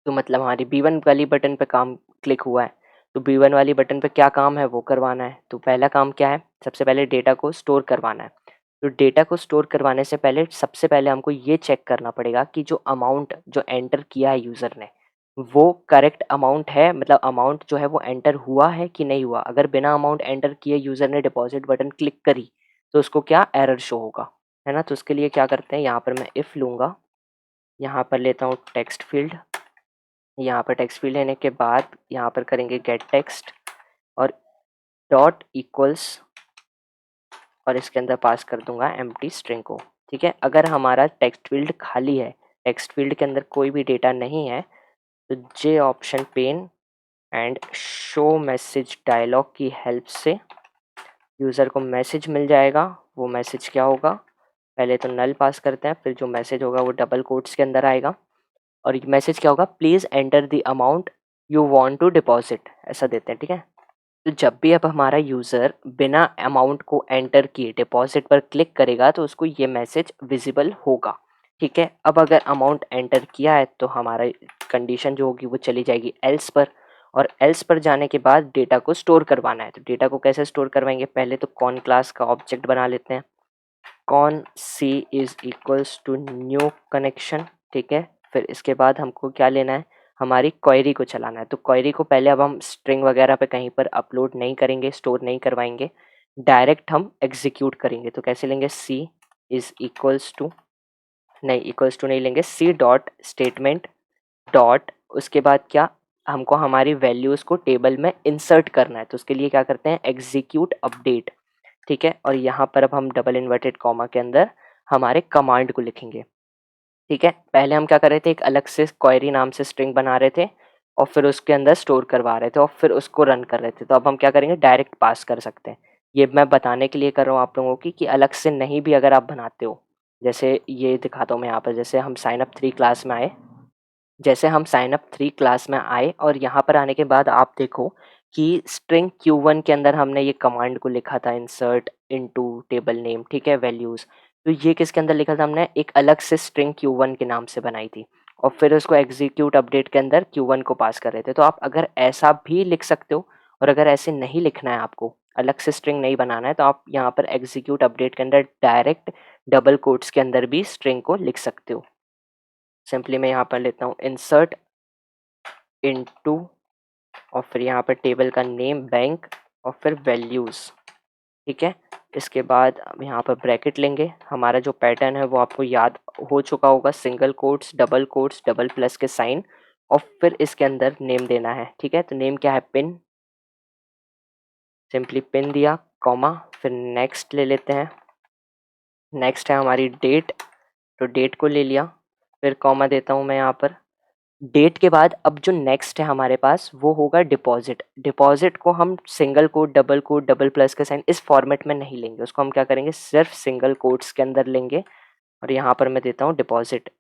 तो मतलब हमारी B1 वाली बटन पे काम क्लिक हुआ है, तो B1 वाली बटन पे क्या काम है वो करवाना है। तो पहला काम क्या है, सबसे पहले डेटा को स्टोर करवाना है। तो डेटा को स्टोर करवाने से पहले सबसे पहले हमको ये चेक करना पड़ेगा कि जो अमाउंट जो एंटर किया है यूज़र ने, वो करेक्ट अमाउंट है, मतलब अमाउंट जो है वो एंटर हुआ है कि नहीं हुआ। अगर बिना अमाउंट एंटर किए यूज़र ने डिपॉजिट बटन क्लिक करी तो उसको क्या एरर शो होगा, है ना। तो उसके लिए क्या करते हैं, यहाँ पर मैं इफ़ लूँगा, यहाँ पर लेता हूँ टेक्स्ट फील्ड, यहाँ पर टेक्स्ट फील्ड लेने के बाद यहाँ पर करेंगे गेट टेक्स्ट और डॉट इक्वल्स, और इसके अंदर पास कर दूंगा एम्प्टी स्ट्रिंग को। ठीक है, अगर हमारा टेक्स्ट फील्ड खाली है, टेक्स्ट फील्ड के अंदर कोई भी डेटा नहीं है, तो J option pane and show message dialog की हेल्प से यूज़र को मैसेज मिल जाएगा। वो मैसेज क्या होगा, पहले तो नल पास करते हैं, फिर जो मैसेज होगा वो डबल कोट्स के अंदर आएगा, और मैसेज क्या होगा, please enter the amount you want to deposit, ऐसा देते हैं। ठीक है, तो जब भी अब हमारा यूज़र बिना अमाउंट को एंटर किए डिपॉजिट पर क्लिक करेगा तो उसको ये मैसेज विजिबल होगा। ठीक है, अब अगर अमाउंट एंटर किया है तो हमारा कंडीशन जो होगी वो चली जाएगी एल्स पर, और एल्स पर जाने के बाद डेटा को स्टोर करवाना है। तो डेटा को कैसे स्टोर करवाएंगे, पहले तो कॉन क्लास का ऑब्जेक्ट बना लेते हैं, con C is equals to new connection. ठीक है, फिर इसके बाद हमको क्या लेना है, हमारी क्वेरी को चलाना है। तो क्वेरी को पहले अब हम स्ट्रिंग वगैरह पे कहीं पर अपलोड नहीं करेंगे, स्टोर नहीं करवाएंगे, डायरेक्ट हम एग्जीक्यूट करेंगे। तो कैसे लेंगे, सी इज इक्वल्स टू, नहीं इक्वल्स टू नहीं लेंगे, सी डॉट स्टेटमेंट डॉट, उसके बाद क्या, हमको हमारी वैल्यूज़ को टेबल में इंसर्ट करना है। तो उसके लिए क्या करते हैं, एग्जीक्यूट अपडेट। ठीक है, और यहाँ पर अब हम डबल इन्वर्टेड कॉमा के अंदर हमारे कमांड को लिखेंगे। ठीक है, पहले हम क्या कर रहे थे, एक अलग से क्वेरी नाम से स्ट्रिंग बना रहे थे और फिर उसके अंदर स्टोर करवा रहे थे और फिर उसको रन कर रहे थे। तो अब हम क्या करेंगे, डायरेक्ट पास कर सकते हैं। ये मैं बताने के लिए कर रहा हूँ आप लोगों की कि अलग से नहीं भी अगर आप बनाते हो, जैसे ये दिखाता हूँ मैं यहाँ पर, जैसे हम साइन अप 3 क्लास में आए, जैसे हम साइन अप 3 क्लास में आए और यहाँ पर आने के बाद आप देखो कि स्ट्रिंग Q1 के अंदर हमने ये कमांड को लिखा था, इंसर्ट इनटू टेबल नेम, ठीक है, वैल्यूज़। तो ये किसके अंदर लिखा था, हमने एक अलग से स्ट्रिंग Q1 के नाम से बनाई थी और फिर उसको एग्जीक्यूट अपडेट के अंदर Q1 को पास कर रहे थे। तो आप अगर ऐसा भी लिख सकते हो, और अगर ऐसे नहीं लिखना है आपको, अलग से स्ट्रिंग नहीं बनाना है, तो आप यहाँ पर एग्जीक्यूट अपडेट के अंदर डायरेक्ट डबल कोट्स के अंदर भी स्ट्रिंग को लिख सकते हो। सिंपली मैं यहाँ पर लेता हूँ इंसर्ट इनटू और फिर यहाँ पर टेबल का नेम बैंक और फिर वैल्यूज़। ठीक है, इसके बाद हम यहाँ पर ब्रैकेट लेंगे। हमारा जो पैटर्न है वो आपको याद हो चुका होगा, सिंगल कोट्स, डबल प्लस के साइन, और फिर इसके अंदर नेम देना है। ठीक है, तो नेम क्या है, पिन, सिंपली पिन दिया, कॉमा, फिर नेक्स्ट ले लेते हैं। नेक्स्ट है हमारी डेट, तो डेट को ले लिया, फिर कॉमा देता हूँ मैं यहाँ पर। डेट के बाद अब जो नेक्स्ट है हमारे पास वो होगा डिपॉजिट। डिपॉजिट को हम सिंगल कोट, डबल प्लस का साइन इस फॉर्मेट में नहीं लेंगे, उसको हम क्या करेंगे, सिर्फ सिंगल कोट्स के अंदर लेंगे, और यहाँ पर मैं देता हूँ डिपॉजिट।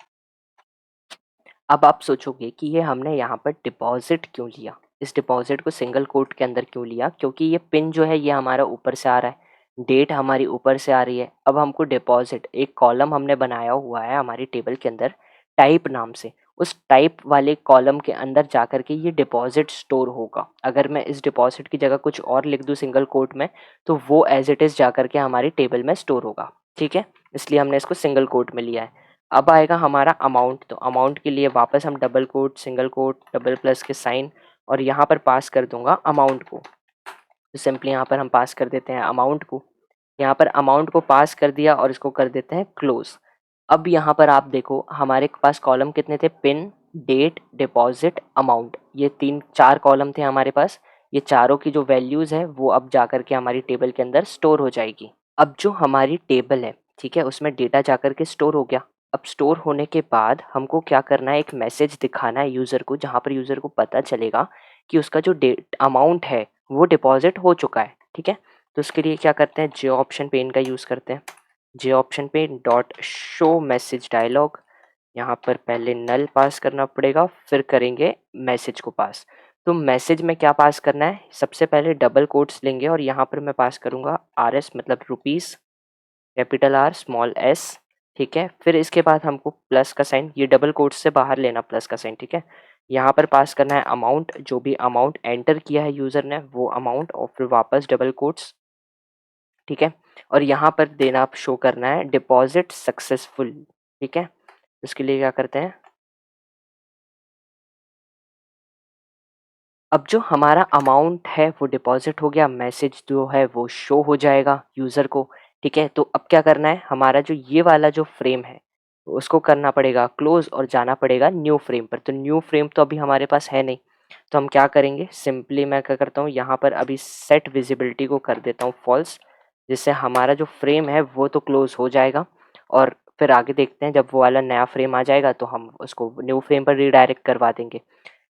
अब आप सोचोगे कि ये हमने यहाँ पर डिपॉजिट क्यों लिया, इस डिपॉजिट को सिंगल कोट के अंदर क्यों लिया, क्योंकि ये पिन जो है ये हमारा ऊपर से आ रहा है, डेट हमारी ऊपर से आ रही है। अब हमको डिपॉजिट, एक कॉलम हमने बनाया हुआ है हमारी टेबल के अंदर टाइप नाम से, उस टाइप वाले कॉलम के अंदर जाकर के ये डिपॉजिट स्टोर होगा। अगर मैं इस डिपॉजिट की जगह कुछ और लिख दूँ सिंगल कोट में, तो वो एज इट इज़ जाकर के हमारी टेबल में स्टोर होगा। ठीक है, इसलिए हमने इसको सिंगल कोट में लिया है। अब आएगा हमारा अमाउंट, तो अमाउंट के लिए वापस हम double quote, single quote, double plus के साइन, और यहाँ पर पास कर दूंगा अमाउंट को। तो सिंपली यहाँ पर हम पास कर देते हैं अमाउंट को, यहाँ पर अमाउंट को पास कर दिया और इसको कर देते हैं क्लोज। अब यहाँ पर आप देखो हमारे पास कॉलम कितने थे, पिन, डेट, डिपॉजिट, अमाउंट, ये 3-4 कॉलम थे हमारे पास। ये चारों की जो वैल्यूज़ है वो अब जाकर के हमारी टेबल के अंदर स्टोर हो जाएगी। अब जो हमारी टेबल है, ठीक है, उसमें डेटा जाकर के स्टोर हो गया। अब स्टोर होने के बाद हमको क्या करना है, एक मैसेज दिखाना है यूज़र को, जहाँ पर यूज़र को पता चलेगा कि उसका जो डेट अमाउंट है वो डिपॉजिट हो चुका है, ठीक है। तो उसके लिए क्या करते हैं, जे ऑप्शन पेन का यूज़ करते हैं। J option pane dot show message dialog, यहाँ पर पहले नल पास करना पड़ेगा, फिर करेंगे मैसेज को पास। तो मैसेज में क्या पास करना है, सबसे पहले डबल कोट्स लेंगे और यहाँ पर मैं पास करूँगा RS मतलब rupees, capital R small s, ठीक है। फिर इसके बाद हमको प्लस का साइन, ये डबल कोट्स से बाहर लेना प्लस का साइन, ठीक है। यहाँ पर पास करना है अमाउंट, जो भी अमाउंट एंटर किया है यूज़र ने वो अमाउंट, और फिर वापस डबल कोट्स, ठीक है। और यहाँ पर देना शो करना है डिपॉजिट सक्सेसफुल, ठीक है। इसके लिए क्या करते हैं, अब जो हमारा अमाउंट है वो डिपॉजिट हो गया, मैसेज जो है वो शो हो जाएगा यूज़र को, ठीक है। तो अब क्या करना है, हमारा जो ये वाला जो फ्रेम है उसको करना पड़ेगा क्लोज और जाना पड़ेगा न्यू फ्रेम पर। तो न्यू फ्रेम तो अभी हमारे पास है नहीं, तो हम क्या करेंगे, सिंपली मैं क्या करता हूँ, यहाँ पर अभी सेट विजिबिलिटी को कर देता हूँ फॉल्स, जिससे हमारा जो फ्रेम है वो तो क्लोज हो जाएगा। और फिर आगे देखते हैं, जब वो वाला नया फ्रेम आ जाएगा तो हम उसको न्यू फ्रेम पर रीडायरेक्ट करवा देंगे,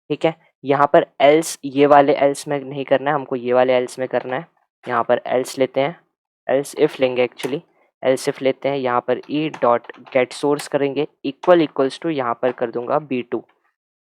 ठीक है। यहाँ पर एल्स, ये वाले एल्स में नहीं करना है हमको, ये वाले एल्स में करना है। यहाँ पर एल्स लेते हैं, एल्स इफ लेंगे एक्चुअली, एल्स इफ लेते हैं, यहाँ पर ई डॉट गेट सोर्स करेंगे, इक्वल इक्वल्स टू, यहाँ पर कर दूंगा B2।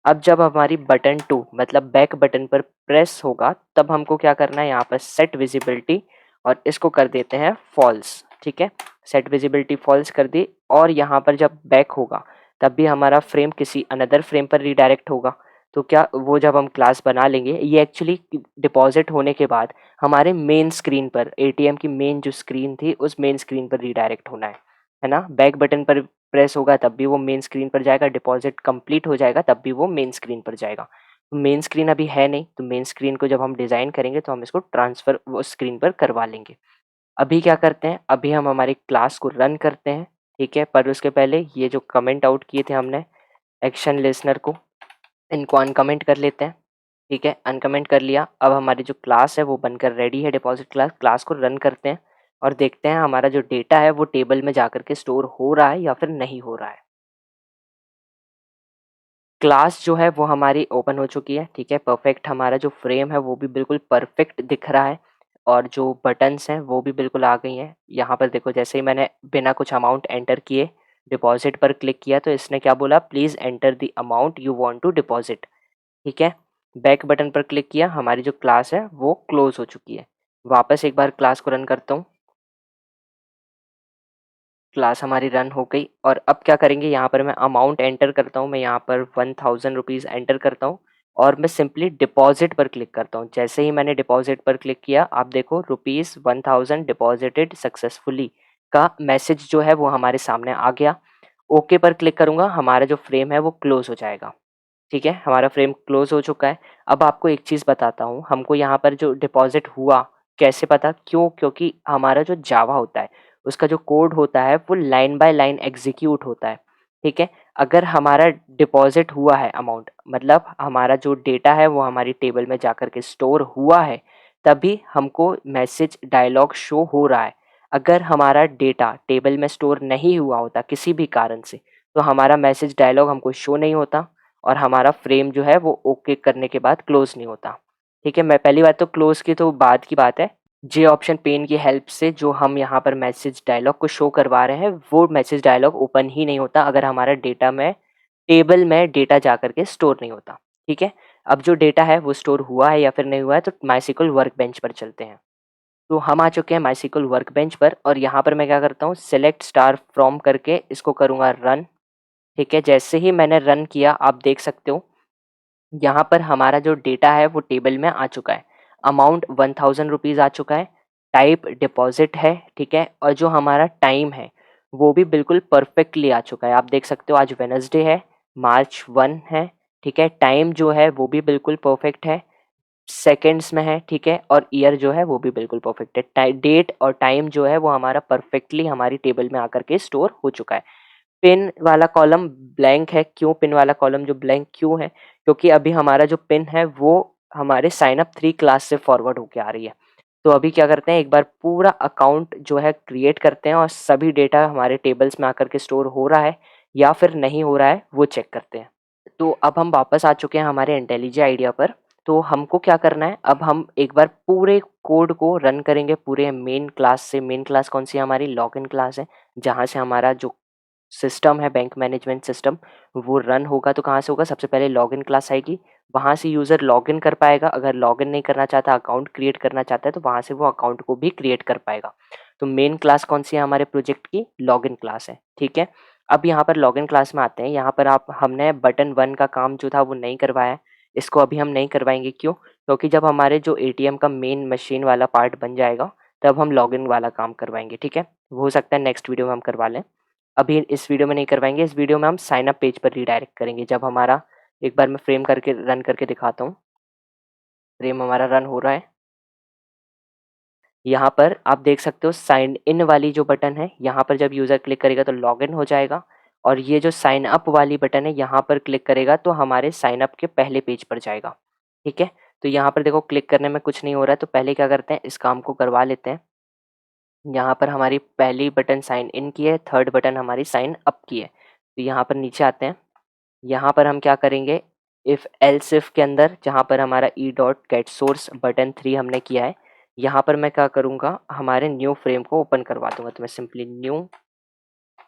अब जब हमारी बटन 2 मतलब बैक बटन पर प्रेस होगा तब हमको क्या करना है, यहाँ पर सेट विजिबिलिटी और इसको कर देते हैं फॉल्स, ठीक है। सेट विजिबिलिटी फॉल्स कर दी, और यहाँ पर जब बैक होगा तब भी हमारा फ्रेम किसी अनदर फ्रेम पर रीडायरेक्ट होगा। तो क्या वो जब हम क्लास बना लेंगे, ये एक्चुअली डिपॉजिट होने के बाद हमारे मेन स्क्रीन पर, एटीएम की मेन जो स्क्रीन थी उस मेन स्क्रीन पर रीडायरेक्ट होना है ना। बैक बटन पर प्रेस होगा तब भी वो मेन स्क्रीन पर जाएगा, डिपॉजिट कंप्लीट हो जाएगा तब भी वो मेन स्क्रीन पर जाएगा। तो मेन स्क्रीन अभी है नहीं, तो मेन स्क्रीन को जब हम डिज़ाइन करेंगे तो हम इसको ट्रांसफ़र वो स्क्रीन पर करवा लेंगे। अभी क्या करते हैं, अभी हम हमारी क्लास को रन करते हैं, ठीक है। पर उसके पहले ये जो कमेंट आउट किए थे हमने एक्शन लिसनर को, इनको अनकमेंट कर लेते हैं, ठीक है। अनकमेंट कर लिया, अब हमारी जो क्लास है वो बनकर रेडी है, डिपॉजिट क्लास। क्लास को रन करते हैं और देखते हैं हमारा जो डेटा है वो टेबल में जाकर के स्टोर हो रहा है या फिर नहीं हो रहा है। क्लास जो है वो हमारी ओपन हो चुकी है, ठीक है। परफेक्ट हमारा जो फ्रेम है वो भी बिल्कुल परफेक्ट दिख रहा है, और जो बटन्स हैं वो भी बिल्कुल आ गई हैं। यहाँ पर देखो, जैसे ही मैंने बिना कुछ अमाउंट एंटर किए डिपॉजिट पर क्लिक किया तो इसने क्या बोला, please enter the amount you want to deposit, ठीक है। बैक बटन पर क्लिक किया, हमारी जो क्लास है वो क्लोज हो चुकी है। वापस एक बार क्लास को रन करता हूँ, क्लास हमारी रन हो गई। और अब क्या करेंगे, यहाँ पर मैं अमाउंट एंटर करता हूँ, मैं यहाँ पर 1000 रुपीज़ एंटर करता हूँ और मैं सिंपली डिपॉजिट पर क्लिक करता हूँ। जैसे ही मैंने डिपॉजिट पर क्लिक किया, आप देखो ₹1000 डिपॉजिटेड सक्सेसफुली का मैसेज जो है वो हमारे सामने आ गया। ओके पर क्लिक करूँगा, हमारा जो फ्रेम है वो क्लोज हो जाएगा, ठीक है। हमारा फ्रेम क्लोज हो चुका है। अब आपको एक चीज़ बताता हूँ, हमको यहाँ पर जो डिपॉजिट हुआ कैसे पता, क्यों, क्योंकि हमारा जो जावा होता है उसका जो कोड होता है वो लाइन बाय लाइन एग्जीक्यूट होता है, ठीक है। अगर हमारा डिपॉजिट हुआ है अमाउंट, मतलब हमारा जो डेटा है वो हमारी टेबल में जाकर के स्टोर हुआ है, तभी हमको मैसेज डायलॉग शो हो रहा है। अगर हमारा डेटा टेबल में स्टोर नहीं हुआ होता किसी भी कारण से, तो हमारा मैसेज डायलॉग हमको शो नहीं होता और हमारा फ्रेम जो है वो ओके करने के बाद क्लोज नहीं होता, ठीक है। मैं पहली बात तो क्लोज की तो बाद की बात है, जे ऑप्शन पेन की हेल्प से जो हम यहाँ पर मैसेज डायलॉग को शो करवा रहे हैं वो मैसेज डायलॉग ओपन ही नहीं होता अगर हमारा डेटा में टेबल में डेटा जा करके स्टोर नहीं होता, ठीक है। अब जो डेटा है वो स्टोर हुआ है या फिर नहीं हुआ है, तो माइसिकल वर्क बेंच पर चलते हैं। तो हम आ चुके हैं माइसिकल वर्क बेंच पर, और यहाँ पर मैं क्या करता हूँ, सेलेक्ट स्टार फ्रॉम करके इसको करूँगा रन, ठीक है। जैसे ही मैंने रन किया आप देख सकते हो यहाँ पर हमारा जो डेटा है वो टेबल में आ चुका है। अमाउंट 1000 रुपीज़ आ चुका है, टाइप डिपॉजिट है, ठीक है। और जो हमारा टाइम है वो भी बिल्कुल परफेक्टली आ चुका है। आप देख सकते हो आज वेडनेसडे है, मार्च 1 है, ठीक है। टाइम जो है वो भी बिल्कुल परफेक्ट है, सेकंड्स में है, ठीक है। और ईयर जो है वो भी बिल्कुल परफेक्ट है। डेट और टाइम जो है वो हमारा परफेक्टली हमारी टेबल में आकर के स्टोर हो चुका है। पिन वाला कॉलम ब्लैंक है, क्यों पिन वाला कॉलम जो ब्लैंक क्यों है, क्योंकि अभी हमारा जो पिन है वो हमारे साइन अप 3 क्लास से फॉरवर्ड होके आ रही है। तो अभी क्या करते हैं, एक बार पूरा अकाउंट जो है क्रिएट करते हैं और सभी डेटा हमारे टेबल्स में आकर के स्टोर हो रहा है या फिर नहीं हो रहा है वो चेक करते हैं। तो अब हम वापस आ चुके हैं हमारे इंटेलिजे आइडिया पर, तो हमको क्या करना है, अब हम एक बार पूरे कोड को रन करेंगे पूरे मेन क्लास से। मेन क्लास कौन सी है हमारी? लॉगिन क्लास है, जहाँ से हमारा जो सिस्टम है बैंक मैनेजमेंट सिस्टम वो रन होगा। तो कहाँ से होगा? सबसे पहले लॉगिन क्लास आएगी, वहाँ से यूज़र लॉगिन कर पाएगा। अगर लॉगिन नहीं करना चाहता, अकाउंट क्रिएट करना चाहता है, तो वहाँ से वो अकाउंट को भी क्रिएट कर पाएगा। तो मेन क्लास कौन सी है हमारे प्रोजेक्ट की? लॉगिन क्लास है, ठीक है। अब यहाँ पर लॉगिन क्लास में आते हैं। यहाँ पर आप हमने बटन 1 का काम जो था वो नहीं करवाया है, इसको अभी हम नहीं करवाएंगे। क्यों? क्योंकि जब हमारे जो एटीएम का मेन मशीन वाला पार्ट बन जाएगा, तब हम लॉगिन वाला काम करवाएंगे, ठीक है। हो सकता है नेक्स्ट वीडियो में हम करवा लें, अभी इस वीडियो में नहीं करवाएंगे। इस वीडियो में हम साइन अप पेज पर रीडायरेक्ट करेंगे। जब हमारा, एक बार मैं फ्रेम करके रन करके दिखाता हूँ। फ्रेम हमारा रन हो रहा है। यहाँ पर आप देख सकते हो साइन इन वाली जो बटन है, यहाँ पर जब यूज़र क्लिक करेगा तो लॉगिन हो जाएगा। और ये जो साइन अप वाली बटन है, यहाँ पर क्लिक करेगा तो हमारे साइन अप के पहले पेज पर जाएगा, ठीक है। तो यहाँ पर देखो क्लिक करने में कुछ नहीं हो रहा है, तो पहले क्या करते हैं, इस काम को करवा लेते हैं। यहाँ पर हमारी पहली बटन साइन इन की है, थर्ड बटन हमारी साइन अप की है। तो यहाँ पर नीचे आते हैं। यहाँ पर हम क्या करेंगे, इफ़ एल्स इफ के अंदर जहाँ पर हमारा E dot gate source button 3 हमने किया है, यहाँ पर मैं क्या करूँगा, हमारे न्यू फ्रेम को ओपन करवा दूंगा। तो मैं simply new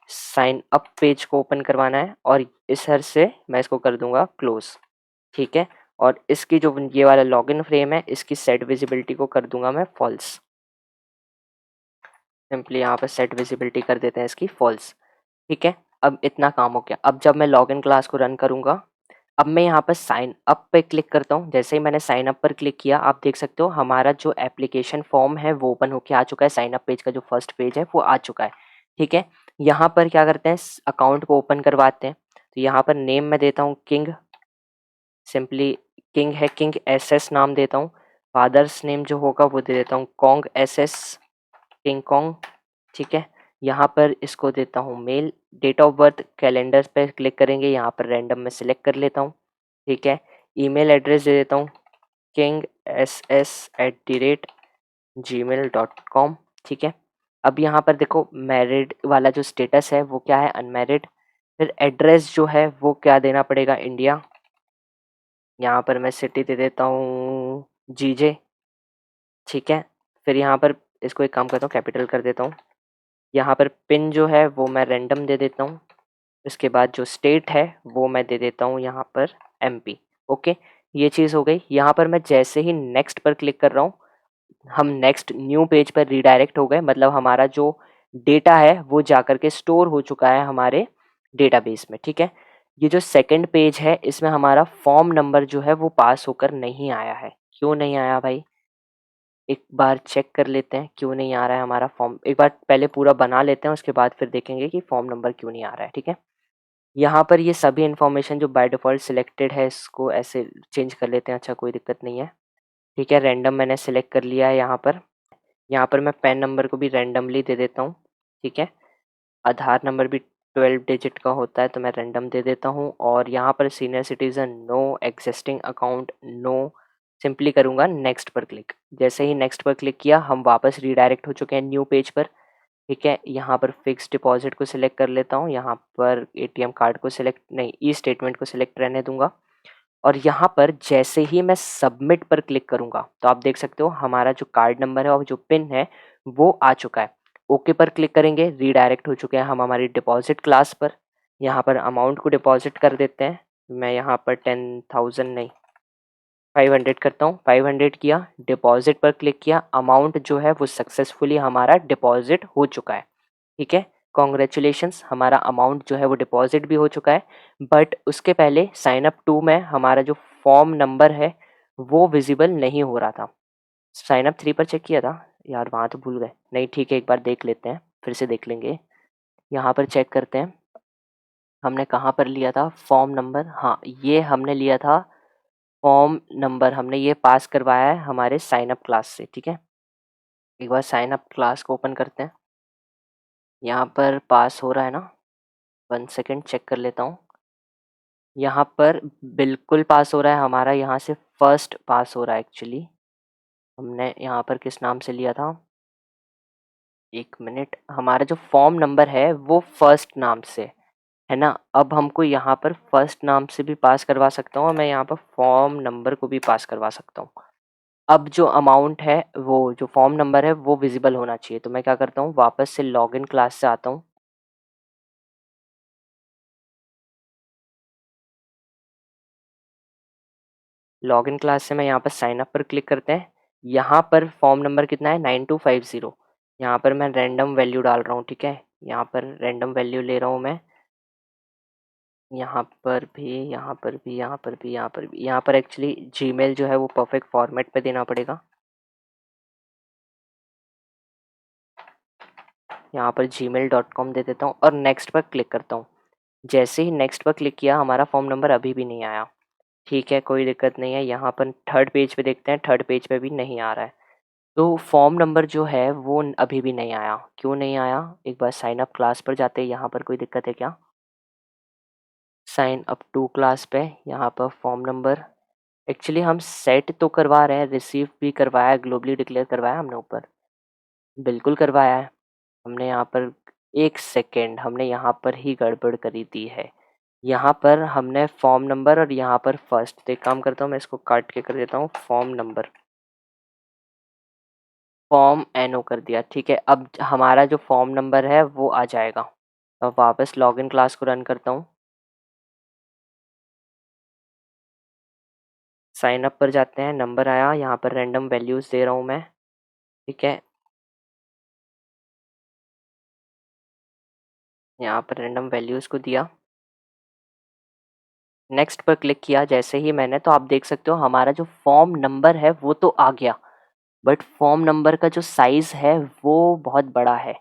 sign up page को ओपन करवाना है और इस हर से मैं इसको कर दूंगा क्लोज, ठीक है। और इसकी जो ये वाला लॉगिन फ्रेम है, इसकी सेट विजिबिलिटी को कर दूंगा मैं फॉल्स। सिंपली यहाँ पर सेट विजिबिलिटी कर देते हैं इसकी फॉल्स, ठीक है। अब इतना काम हो गया। अब जब मैं लॉगिन क्लास को रन करूँगा, अब मैं यहाँ पर साइन अप पे क्लिक करता हूँ। जैसे ही मैंने साइन अप पर क्लिक किया, आप देख सकते हो हमारा जो एप्लीकेशन फॉर्म है वो ओपन होके आ चुका है। साइन अप पेज का जो फर्स्ट पेज है वो आ चुका है, ठीक है। यहाँ पर क्या करते हैं, अकाउंट को ओपन करवाते हैं। तो यहाँ पर नेम मैं देता हूँ किंग, सिंपली किंग है, किंग एस एस नाम देता हूँ। फादर्स नेम जो होगा वो दे देता हूँ Kong S S, King Kong, ठीक है। यहाँ पर इसको देता हूँ male. Date of birth calendar पे क्लिक करेंगे, यहाँ पर रैंडम में सिलेक्ट कर लेता हूँ, ठीक है। ईमेल एड्रेस दे देता हूँ kingss@gmail.com, ठीक है। अब यहाँ पर देखो मैरिड वाला जो स्टेटस है वो क्या है, अनमैरिड। फिर एड्रेस जो है वो क्या देना पड़ेगा, इंडिया। यहाँ पर मैं सिटी दे देता हूँ जीजे, ठीक है। फिर यहाँ पर इसको एक काम करता हूँ, कैपिटल कर देता हूँ। यहाँ पर पिन जो है वो मैं रैंडम दे देता हूँ। इसके बाद जो स्टेट है वो मैं दे देता हूँ यहाँ पर एमपी, ओके। ये चीज़ हो गई। यहाँ पर मैं जैसे ही नेक्स्ट पर क्लिक कर रहा हूँ, हम नेक्स्ट न्यू पेज पर रीडायरेक्ट हो गए। मतलब हमारा जो डेटा है वो जाकर के स्टोर हो चुका है हमारे डेटाबेस में, ठीक है। ये जो सेकंड पेज है, इसमें हमारा फॉर्म नंबर जो है वो पास होकर नहीं आया है। क्यों नहीं आया भाई? एक बार चेक कर लेते हैं क्यों नहीं आ रहा है हमारा फॉर्म। एक बार पहले पूरा बना लेते हैं, उसके बाद फिर देखेंगे कि फॉर्म नंबर क्यों नहीं आ रहा है, ठीक है। यहाँ पर ये सभी इन्फॉर्मेशन जो बाय डिफ़ॉल्ट सिलेक्टेड है, इसको ऐसे चेंज कर लेते हैं। अच्छा, कोई दिक्कत नहीं है, ठीक है। रैंडम मैंने सेलेक्ट कर लिया है यहाँ पर। यहाँ पर मैं पैन नंबर को भी रैंडमली दे देता हूँ, ठीक है। आधार नंबर भी 12 डिजिट का होता है, तो मैं रैंडम दे देता हूँ। और यहाँ पर senior citizen no, existing account no, simply करूँगा नेक्स्ट पर क्लिक। जैसे ही नेक्स्ट पर क्लिक किया, हम वापस रीडायरेक्ट हो चुके हैं न्यू पेज पर, ठीक है। यहाँ पर फिक्स डिपॉजिट को सिलेक्ट कर लेता हूँ। यहाँ पर एटीएम कार्ड को सिलेक्ट नहीं, ई स्टेटमेंट को सिलेक्ट रहने दूंगा। और यहाँ पर जैसे ही मैं सबमिट पर क्लिक करूँगा, तो आप देख सकते हो हमारा जो कार्ड नंबर है और जो पिन है वो आ चुका है। ओके पर क्लिक करेंगे, रीडायरेक्ट हो चुके हैं हम हमारी डिपॉजिट क्लास पर। यहाँ पर अमाउंट को डिपॉजिट कर देते हैं। मैं यहाँ पर 10,000 नहीं, 500 करता हूँ। 500 किया, डिपॉजिट पर क्लिक किया, अमाउंट जो है वो सक्सेसफुली हमारा डिपॉजिट हो चुका है, ठीक है। कॉन्ग्रेचुलेशंस, हमारा अमाउंट जो है वो डिपॉजिट भी हो चुका है। बट उसके पहले साइन अप 2 में हमारा जो फॉर्म नंबर है वो विजिबल नहीं हो रहा था। साइन अप 3 पर चेक किया था यार, वहाँ तो भूल गए। नहीं, ठीक है, एक बार देख लेते हैं, फिर से देख लेंगे। यहाँ पर चेक करते हैं हमने कहाँ पर लिया था फॉर्म नंबर। हाँ, ये हमने लिया था फॉर्म नंबर, हमने ये पास करवाया है हमारे साइन अप क्लास से, ठीक है। एक बार साइन अप क्लास को ओपन करते हैं। यहाँ पर पास हो रहा है ना? 1 सेकंड चेक कर लेता हूँ। यहाँ पर बिल्कुल पास हो रहा है हमारा, यहाँ से फर्स्ट पास हो रहा है एक्चुअली। हमने यहाँ पर किस नाम से लिया था? 1 मिनट, हमारा जो फॉर्म नंबर है वो फर्स्ट नाम से है ना? अब हमको यहाँ पर फर्स्ट नाम से भी पास करवा सकता हूँ और मैं यहाँ पर फॉर्म नंबर को भी पास करवा सकता हूँ। अब जो अमाउंट है, वो जो फॉर्म नंबर है वो विज़िबल होना चाहिए। तो मैं क्या करता हूँ, वापस से लॉगिन क्लास से आता हूँ। लॉगिन क्लास से मैं यहाँ पर साइन अप पर क्लिक करते हैं। यहाँ पर फॉर्म नंबर कितना है, 9250। यहाँ पर मैं रैंडम वैल्यू डाल रहा हूँ, ठीक है? यहाँ पर रैंडम वैल्यू ले रहा हूँ मैं। यहाँ पर भी, यहाँ पर भी, यहाँ पर भी, यहाँ पर भी। यहाँ पर एक्चुअली जीमेल जो है वो परफेक्ट फॉर्मेट पे देना पड़ेगा। यहाँ पर gmail.com दे देता हूँ और नेक्स्ट पर क्लिक करता हूँ। जैसे ही नेक्स्ट पर क्लिक किया, हमारा फॉर्म नंबर अभी भी नहीं आया। ठीक है, कोई दिक्कत नहीं है। यहाँ पर थर्ड पेज पे देखते हैं, थर्ड पेज पे भी नहीं आ रहा है। तो फॉर्म नंबर जो है वो अभी भी नहीं आया। क्यों नहीं आया? एक बार साइन अप क्लास पर जाते हैं। यहाँ पर कोई दिक्कत है क्या? साइन अप टू क्लास पे यहाँ पर फॉर्म नंबर एक्चुअली हम सेट तो करवा रहे हैं, रिसीव भी करवाया है, ग्लोबली डिक्लेयर करवाया हमने ऊपर, बिल्कुल करवाया है। हमने यहाँ पर, एक सेकेंड, हमने यहाँ पर ही गड़बड़ करी दी है। यहाँ पर हमने फॉर्म नंबर और यहाँ पर फर्स्ट, तो एक काम करता हूँ, मैं इसको काट के कर देता हूँ फॉर्म नंबर, फॉर्म एनओ कर दिया। ठीक है, अब हमारा जो फॉर्म नंबर है वो आ जाएगा। अब वापस लॉगिन क्लास को रन करता हूँ। साइन अप पर जाते हैं, नंबर आया, यहाँ पर रैंडम वैल्यूज़ दे रहा हूँ मैं। ठीक है, यहाँ पर रैंडम वैल्यूज़ को दिया, नेक्स्ट पर क्लिक किया जैसे ही मैंने, तो आप देख सकते हो हमारा जो फॉर्म नंबर है वो तो आ गया, बट फॉर्म नंबर का जो साइज़ है वो बहुत बड़ा है।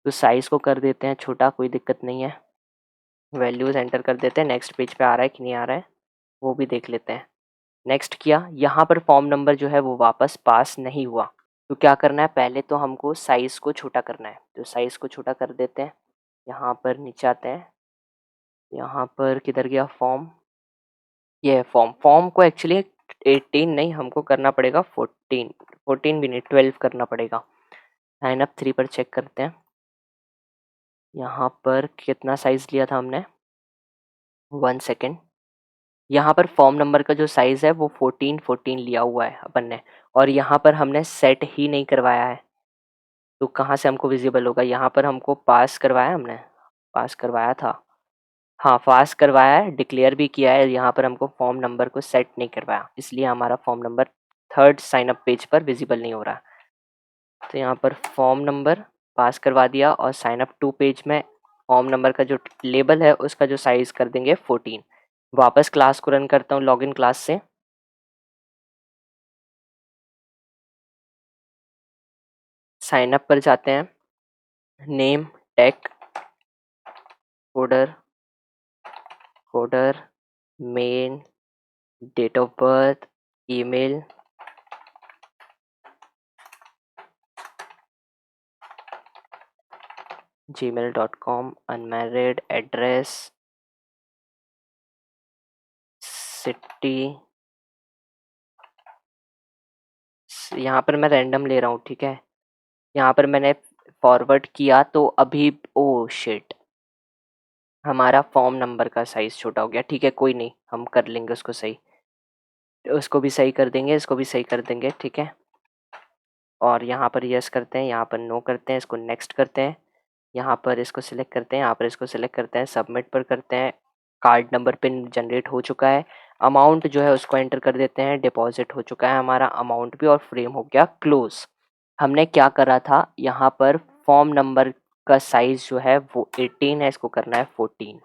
तो साइज़ को कर देते हैं छोटा, कोई दिक्कत नहीं है। वैल्यूज़ एंटर कर देते हैं, नेक्स्ट पेज पे आ रहा है कि नहीं आ रहा है वो भी देख लेते हैं। नेक्स्ट किया, यहाँ पर फॉर्म नंबर जो है वो वापस पास नहीं हुआ। तो क्या करना है, पहले तो हमको साइज़ को छोटा करना है। तो साइज़ को छोटा कर देते हैं। यहाँ पर नीचे आते हैं, यहाँ पर किधर गया फॉर्म, ये है फॉर्म। फॉर्म को एक्चुअली 18 नहीं, हमको करना पड़ेगा 14, 14 भी नहीं, 12 करना पड़ेगा। साइन अप 3 पर चेक करते हैं। यहाँ पर कितना साइज़ लिया था हमने, 1 सेकेंड। यहाँ पर फॉर्म नंबर का जो साइज़ है वो 14 14 लिया हुआ है अपन ने, और यहाँ पर हमने सेट ही नहीं करवाया है। तो कहाँ से हमको विज़िबल होगा? यहाँ पर हमको पास करवाया, हमने पास करवाया था। हाँ, पास करवाया है, डिक्लेयर भी किया है। यहाँ पर हमको फॉर्म नंबर को सेट नहीं करवाया, इसलिए हमारा form number third sign up page पर विज़िबल नहीं हो रहा। तो यहाँ पर फॉर्म नंबर पास करवा दिया और साइन अप टू पेज में फॉर्म नंबर का जो लेबल है उसका जो साइज़ कर देंगे 14। वापस क्लास को रन करता हूँ लॉगिन क्लास से। साइन अप पर जाते हैं, name tech coder, coder man, date of birth, email, gmail.com, unmarried, address, city, यहाँ पर मैं रैंडम ले रहा हूँ, ठीक है? यहाँ पर मैंने फॉरवर्ड किया तो अभी, ओह शिट, हमारा फॉर्म नंबर का साइज़ छोटा हो गया। ठीक है, कोई नहीं, हम कर लेंगे उसको सही। उसको भी सही कर देंगे, इसको भी सही कर देंगे, ठीक है? और यहाँ पर यस करते हैं, यहाँ पर नो करते हैं, इसको नेक्स्ट करते हैं, यहाँ पर इसको सिलेक्ट करते हैं, यहाँ पर इसको सिलेक्ट करते हैं, सबमिट पर करते हैं। कार्ड नंबर पिन जनरेट हो चुका है। अमाउंट जो है उसको एंटर कर देते हैं, डिपॉज़िट हो चुका है हमारा अमाउंट भी, और फ्रेम हो गया क्लोज़। हमने क्या करा था, यहाँ पर फॉर्म नंबर का साइज़ जो है वो 18 है, इसको करना है 14।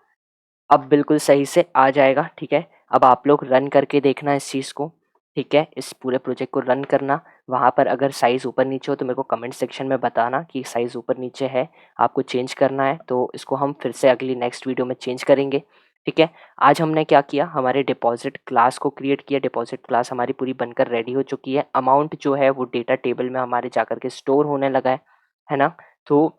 अब बिल्कुल सही से आ जाएगा, ठीक है? अब आप लोग रन करके देखना इस चीज़ को, ठीक है? इस पूरे प्रोजेक्ट को रन करना, वहाँ पर अगर साइज़ ऊपर-नीचे हो तो मेरे को कमेंट सेक्शन में बताना कि साइज़ ऊपर-नीचे है, आपको चेंज करना है, तो इसको हम फिर से अगली नेक्स्ट वीडियो में चेंज करेंगे, ठीक है? आज हमने क्या किया, हमारे डिपॉज़िट क्लास को क्रिएट किया, डिपॉज़िट क्लास हमारी पूरी बनकर रेडी हो चुकी है। अमाउंट जो है वो डेटा टेबल में हमारे जाकर के स्टोर होने लगा है ना? तो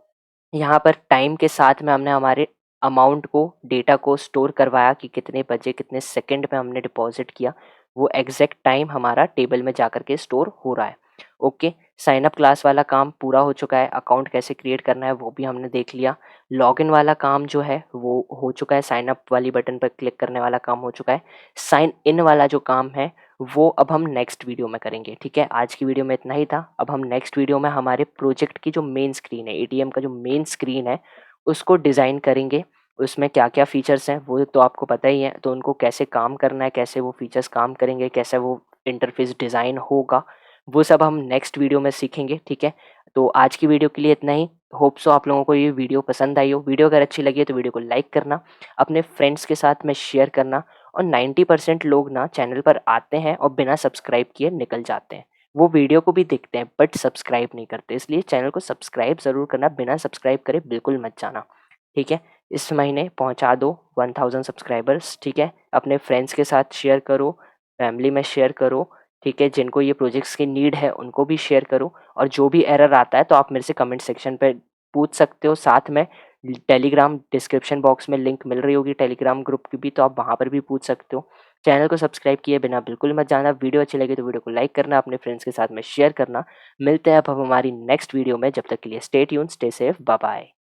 यहाँ पर टाइम के साथ में हमने हमारे अमाउंट को, डेटा को स्टोर करवाया कि कितने बजे, कितने सेकंड में हमने डिपॉज़िट किया, वो एग्ज़ैक्ट टाइम हमारा टेबल में जाकर के स्टोर हो रहा है। ओके, साइन अप क्लास वाला काम पूरा हो चुका है, अकाउंट कैसे क्रिएट करना है वो भी हमने देख लिया। लॉगिन वाला काम जो है वो हो चुका है, साइन अप वाली बटन पर क्लिक करने वाला काम हो चुका है। साइन इन वाला जो काम है वो अब हम नेक्स्ट वीडियो में करेंगे, ठीक है। आज की वीडियो में इतना ही था। अब हम नेक्स्ट वीडियो में हमारे प्रोजेक्ट की जो मेन स्क्रीन है, एटीएम का जो मेन स्क्रीन है उसको डिज़ाइन करेंगे। उसमें क्या-क्या फ़ीचर्स हैं वो तो आपको पता ही है, तो उनको कैसे काम करना है, कैसे वो फ़ीचर्स काम करेंगे, कैसे वो इंटरफ़ेस डिज़ाइन होगा, वो सब हम नेक्स्ट वीडियो में सीखेंगे, ठीक है। तो आज की वीडियो के लिए इतना ही। होप सो आप लोगों को ये वीडियो पसंद आई हो। वीडियो अगर अच्छी लगी है तो वीडियो को लाइक करना, अपने फ्रेंड्स के साथ में शेयर करना। और 90% लोग ना चैनल पर आते हैं और बिना सब्सक्राइब किए निकल जाते हैं। वो वीडियो को भी देखते हैं बट सब्सक्राइब नहीं करते, इसलिए चैनल को सब्सक्राइब ज़रूर करना, बिना सब्सक्राइब करे बिल्कुल मत जाना, ठीक है। इस महीने पहुंचा दो 1000 सब्सक्राइबर्स, ठीक है। अपने फ्रेंड्स के साथ शेयर करो, फैमिली में शेयर करो, ठीक है। जिनको ये प्रोजेक्ट्स की नीड है उनको भी शेयर करो। और जो भी एरर आता है तो आप मेरे से कमेंट सेक्शन पे पूछ सकते हो। साथ में टेलीग्राम डिस्क्रिप्शन बॉक्स में लिंक मिल रही होगी टेलीग्राम ग्रुप की भी, तो आप वहाँ पर भी पूछ सकते हो। चैनल को सब्सक्राइब किए बिना बिल्कुल मत जाना। वीडियो अच्छी लगी तो वीडियो को लाइक करना, अपने फ्रेंड्स के साथ में शेयर करना। मिलते हैं अब हम हमारी नेक्स्ट वीडियो में, जब तक के लिए stay tuned, stay safe, bye bye.